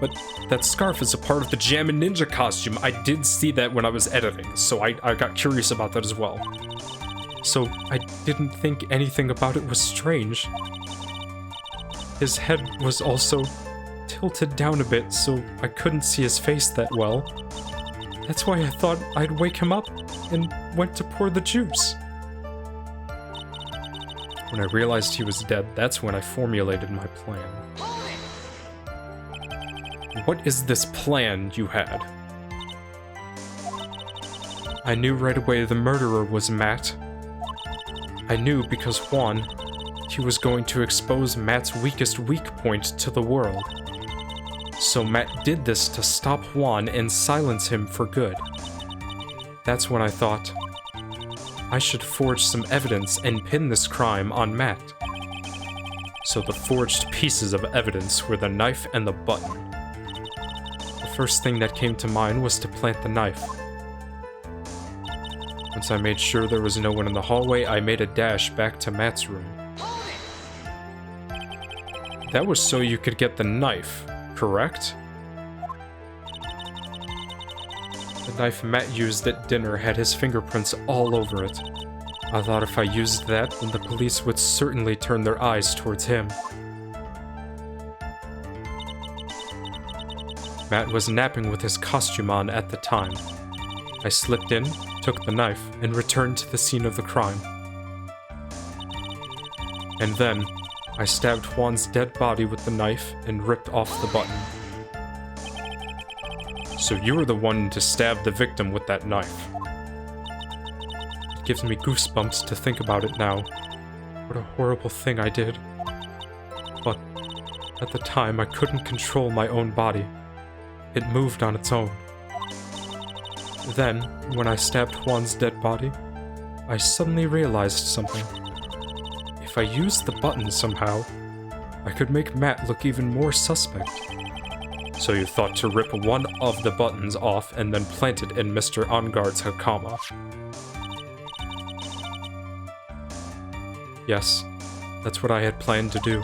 But that scarf is a part of the Jammin' Ninja costume. I did see that when I was editing, so I got curious about that as well. So I didn't think anything about it was strange. His head was also tilted down a bit, so I couldn't see his face that well. That's why I thought I'd wake him up and went to pour the juice. When I realized he was dead, that's when I formulated my plan. What is this plan you had? I knew right away the murderer was Matt. I knew because Juan, he was going to expose Matt's weakest weak point to the world. So Matt did this to stop Juan and silence him for good. That's when I thought, I should forge some evidence and pin this crime on Matt. So the forged pieces of evidence were the knife and the button. The first thing that came to mind was to plant the knife. Once I made sure there was no one in the hallway, I made a dash back to Matt's room. That was so you could get the knife, correct? The knife Matt used at dinner had his fingerprints all over it. I thought if I used that, then the police would certainly turn their eyes towards him. Matt was napping with his costume on at the time. I slipped in, took the knife, and returned to the scene of the crime. And then, I stabbed Juan's dead body with the knife and ripped off the button. So you were the one to stab the victim with that knife. It gives me goosebumps to think about it now. What a horrible thing I did. But at the time, I couldn't control my own body. It moved on its own. Then, when I stabbed Juan's dead body, I suddenly realized something. If I used the button somehow, I could make Matt look even more suspect. So you thought to rip one of the buttons off and then plant it in Mr. Onguard's hakama. Yes, that's what I had planned to do.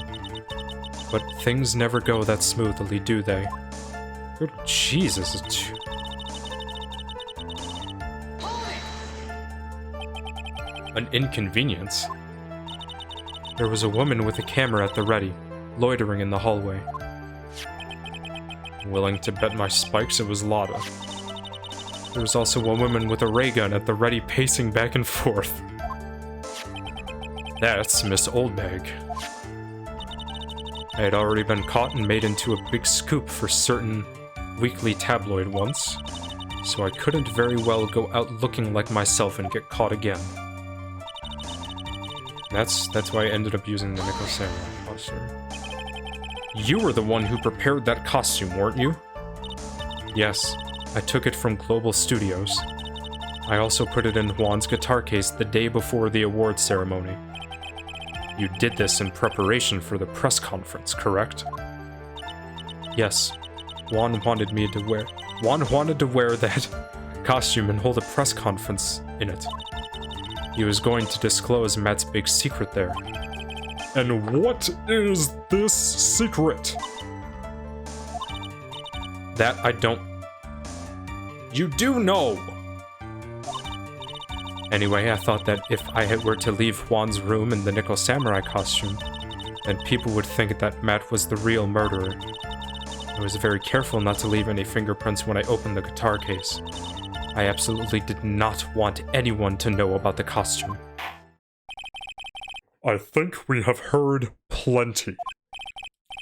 But things never go that smoothly, do they? Good Jesus, an inconvenience. There was a woman with a camera at the ready, loitering in the hallway. Willing to bet my spikes it was Lada. There was also a woman with a ray gun at the ready pacing back and forth. That's Miss Oldbag. I had already been caught and made into a big scoop for certain weekly tabloid once, so I couldn't very well go out looking like myself and get caught again. That's why I ended up using the Nickel Samurai costume. You were the one who prepared that costume, weren't you? Yes, I took it from Global Studios. I also put it in Juan's guitar case the day before the award ceremony. You did this in preparation for the press conference, correct? Yes. Juan wanted to wear that costume and hold a press conference in it. He was going to disclose Matt's big secret there. And what is this secret? That I don't... You do know! Anyway, I thought that if I were to leave Juan's room in the Nickel Samurai costume, then people would think that Matt was the real murderer. I was very careful not to leave any fingerprints when I opened the guitar case. I absolutely did not want anyone to know about the costume. I think we have heard plenty.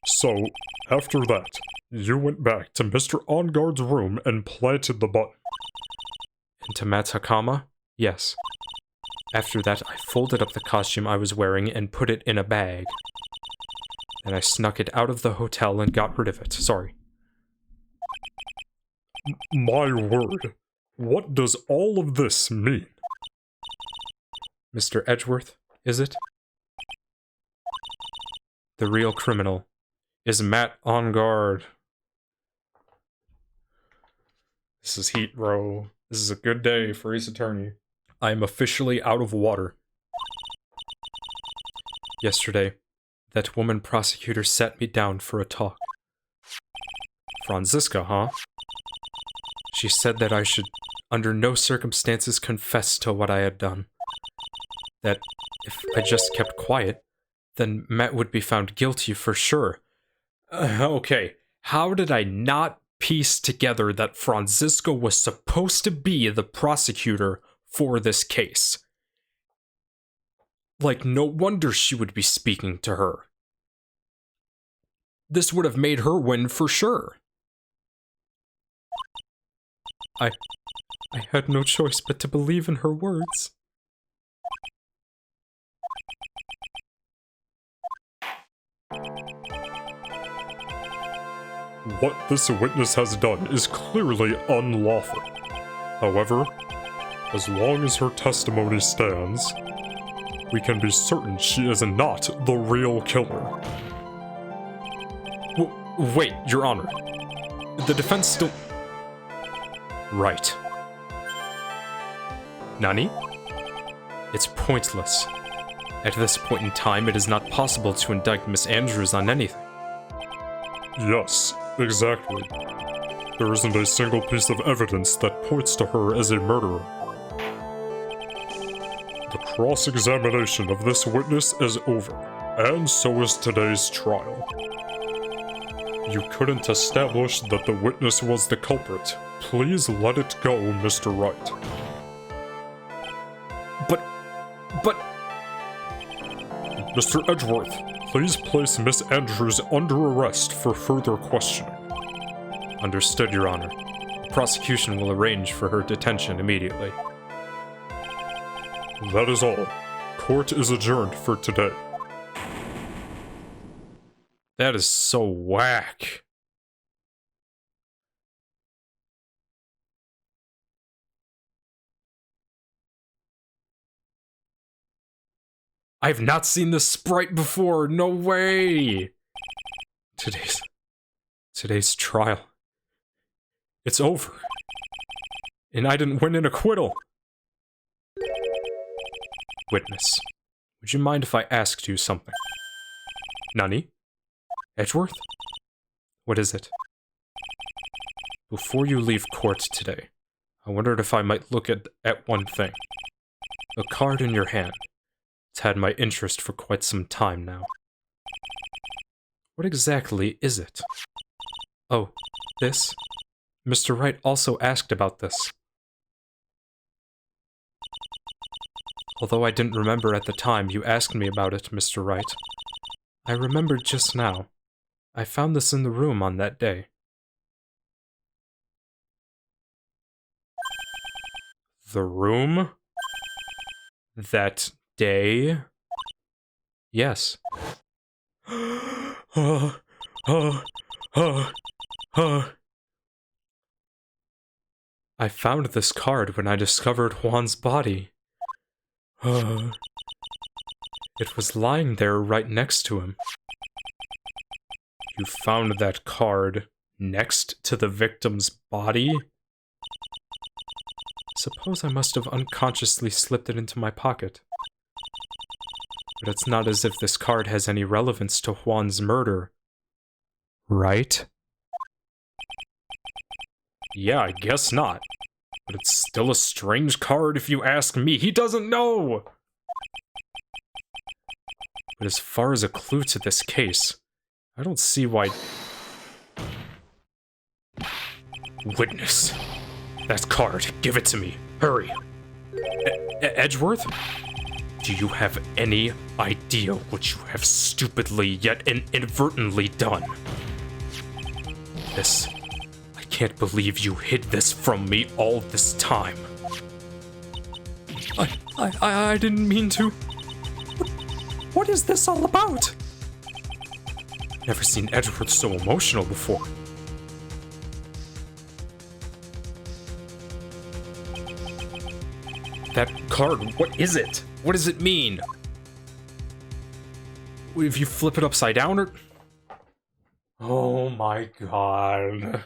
So, after that, you went back to Mr. OnGuard's room and planted the button. Into Matt's Hakama? Yes. After that, I folded up the costume I was wearing and put it in a bag. Then I snuck it out of the hotel and got rid of it. Sorry. My word. What does all of this mean? Mr. Edgeworth, is it? The real criminal is Matt OnGuard. This is heat, bro. This is a good day for Ace Attorney. I am officially out of water. Yesterday, that woman prosecutor sat me down for a talk. Franziska, huh? She said that I should, under no circumstances, confess to what I had done. That if I just kept quiet, then Matt would be found guilty for sure. Okay, how did I not piece together that Franziska was supposed to be the prosecutor for this case? Like, no wonder she would be speaking to her. This would have made her win for sure. I had no choice but to believe in her words. What this witness has done is clearly unlawful. However, as long as her testimony stands, we can be certain she is not the real killer. Wait, Your Honor. The defense still... Right. Nani? It's pointless. At this point in time, it is not possible to indict Miss Andrews on anything. Yes, exactly. There isn't a single piece of evidence that points to her as a murderer. The cross-examination of this witness is over, and so is today's trial. You couldn't establish that the witness was the culprit. Please let it go, Mr. Wright. But... Mr. Edgeworth, please place Miss Andrews under arrest for further questioning. Understood, Your Honor. The prosecution will arrange for her detention immediately. That is all. Court is adjourned for today. That is so whack. I've not seen this sprite before. No way. Today's trial. It's over. And I didn't win an acquittal. Witness, would you mind if I asked you something? Nani? Edgeworth? What is it? Before you leave court today, I wondered if I might look at one thing. A card in your hand. It's had my interest for quite some time now. What exactly is it? Oh, this? Mr. Wright also asked about this. Although I didn't remember at the time you asked me about it, Mr. Wright. I remembered just now. I found this in the room on that day. The room? That day? Yes. I found this card when I discovered Juan's body. It was lying there right next to him. You found that card next to the victim's body? Suppose I must have unconsciously slipped it into my pocket. But it's not as if this card has any relevance to Juan's murder. Right? Yeah, I guess not. But it's still a strange card if you ask me. He doesn't know! But as far as a clue to this case, I don't see why... Witness. That card. Give it to me. Hurry. Edgeworth? Do you have any idea what you have stupidly yet inadvertently done? This... I can't believe you hid this from me all this time. I didn't mean to. What is this all about? Never seen Edgeworth so emotional before. That card, what is it? What does it mean? If you flip it upside down or... Oh my god.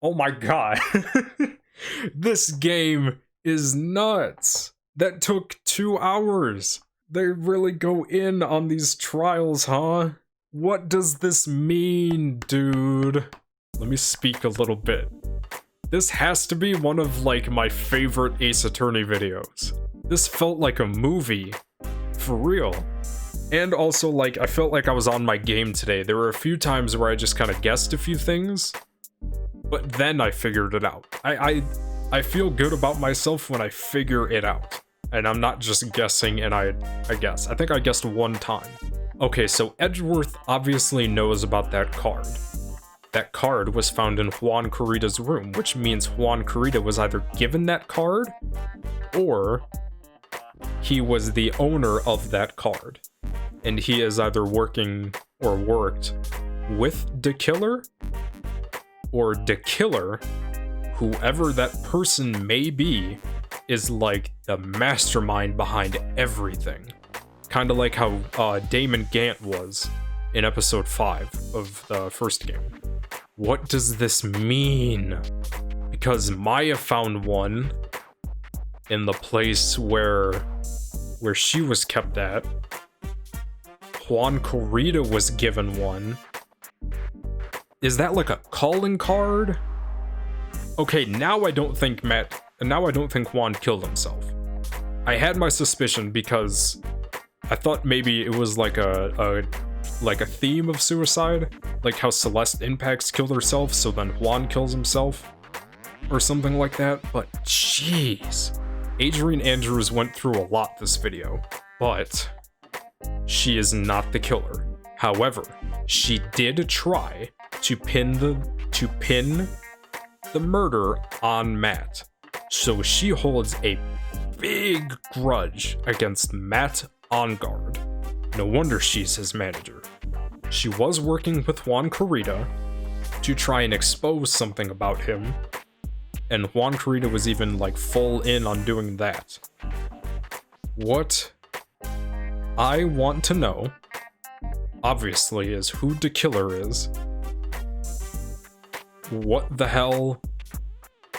Oh my god. This game is nuts. That took 2 hours. They really go in on these trials, huh? What does this mean, dude? Let me speak a little bit. This has to be one of, like, my favorite Ace Attorney videos. This felt like a movie. For real. And also, like, I felt like I was on my game today. There were a few times where I just kind of guessed a few things, but then I figured it out. I feel good about myself when I figure it out. And I'm not just guessing and I guess. I think I guessed one time. Okay, so Edgeworth obviously knows about that card. That card was found in Juan Corrida's room, which means Juan Corrida was either given that card, or he was the owner of that card. And he is either working or worked with the killer, or the killer, whoever that person may be, is like the mastermind behind everything. Kind of like how Damon Gant was in episode 5 of the first game. What does this mean? Because Maya found one in the place where she was kept at. Juan Corrida was given one. Is that like a calling card? Okay, now I don't think Juan killed himself. I had my suspicion because I thought maybe it was like a theme of suicide, like how Celeste Impacts killed herself, so then Juan kills himself, or something like that, but jeez. Adrian Andrews went through a lot this video, but she is not the killer. However, she did try to pin the murder on Matt, so she holds a big grudge against Matt On Guard. No wonder she's his manager. She was working with Juan Corrida to try and expose something about him, and Juan Corrida was even like full in on doing that. What I want to know, obviously, is who the killer is, what the hell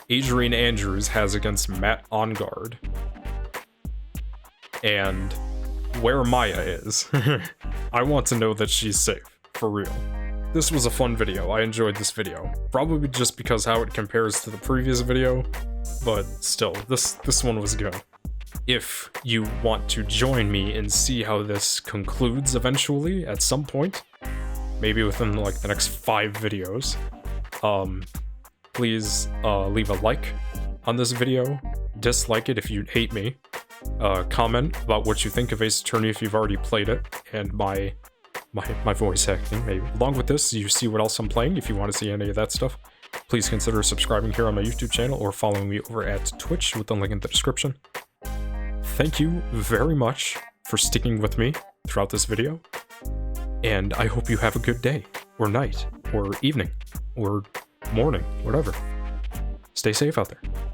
Adrian Andrews has against Matt On Guard, and where Maya is. I want to know that she's safe, for real. This was a fun video. I enjoyed this video. Probably just because how it compares to the previous video, but still, this one was good. If you want to join me and see how this concludes eventually at some point, maybe within like the next 5 videos. Please leave a like on this video, dislike it if you hate me, comment about what you think of Ace Attorney if you've already played it, and my voice acting maybe. Along with this, you see what else I'm playing. If you want to see any of that stuff, please consider subscribing here on my YouTube channel or following me over at Twitch with the link in the description. Thank you very much for sticking with me throughout this video, and I hope you have a good day, or night, or evening, or morning, whatever. Stay safe out there.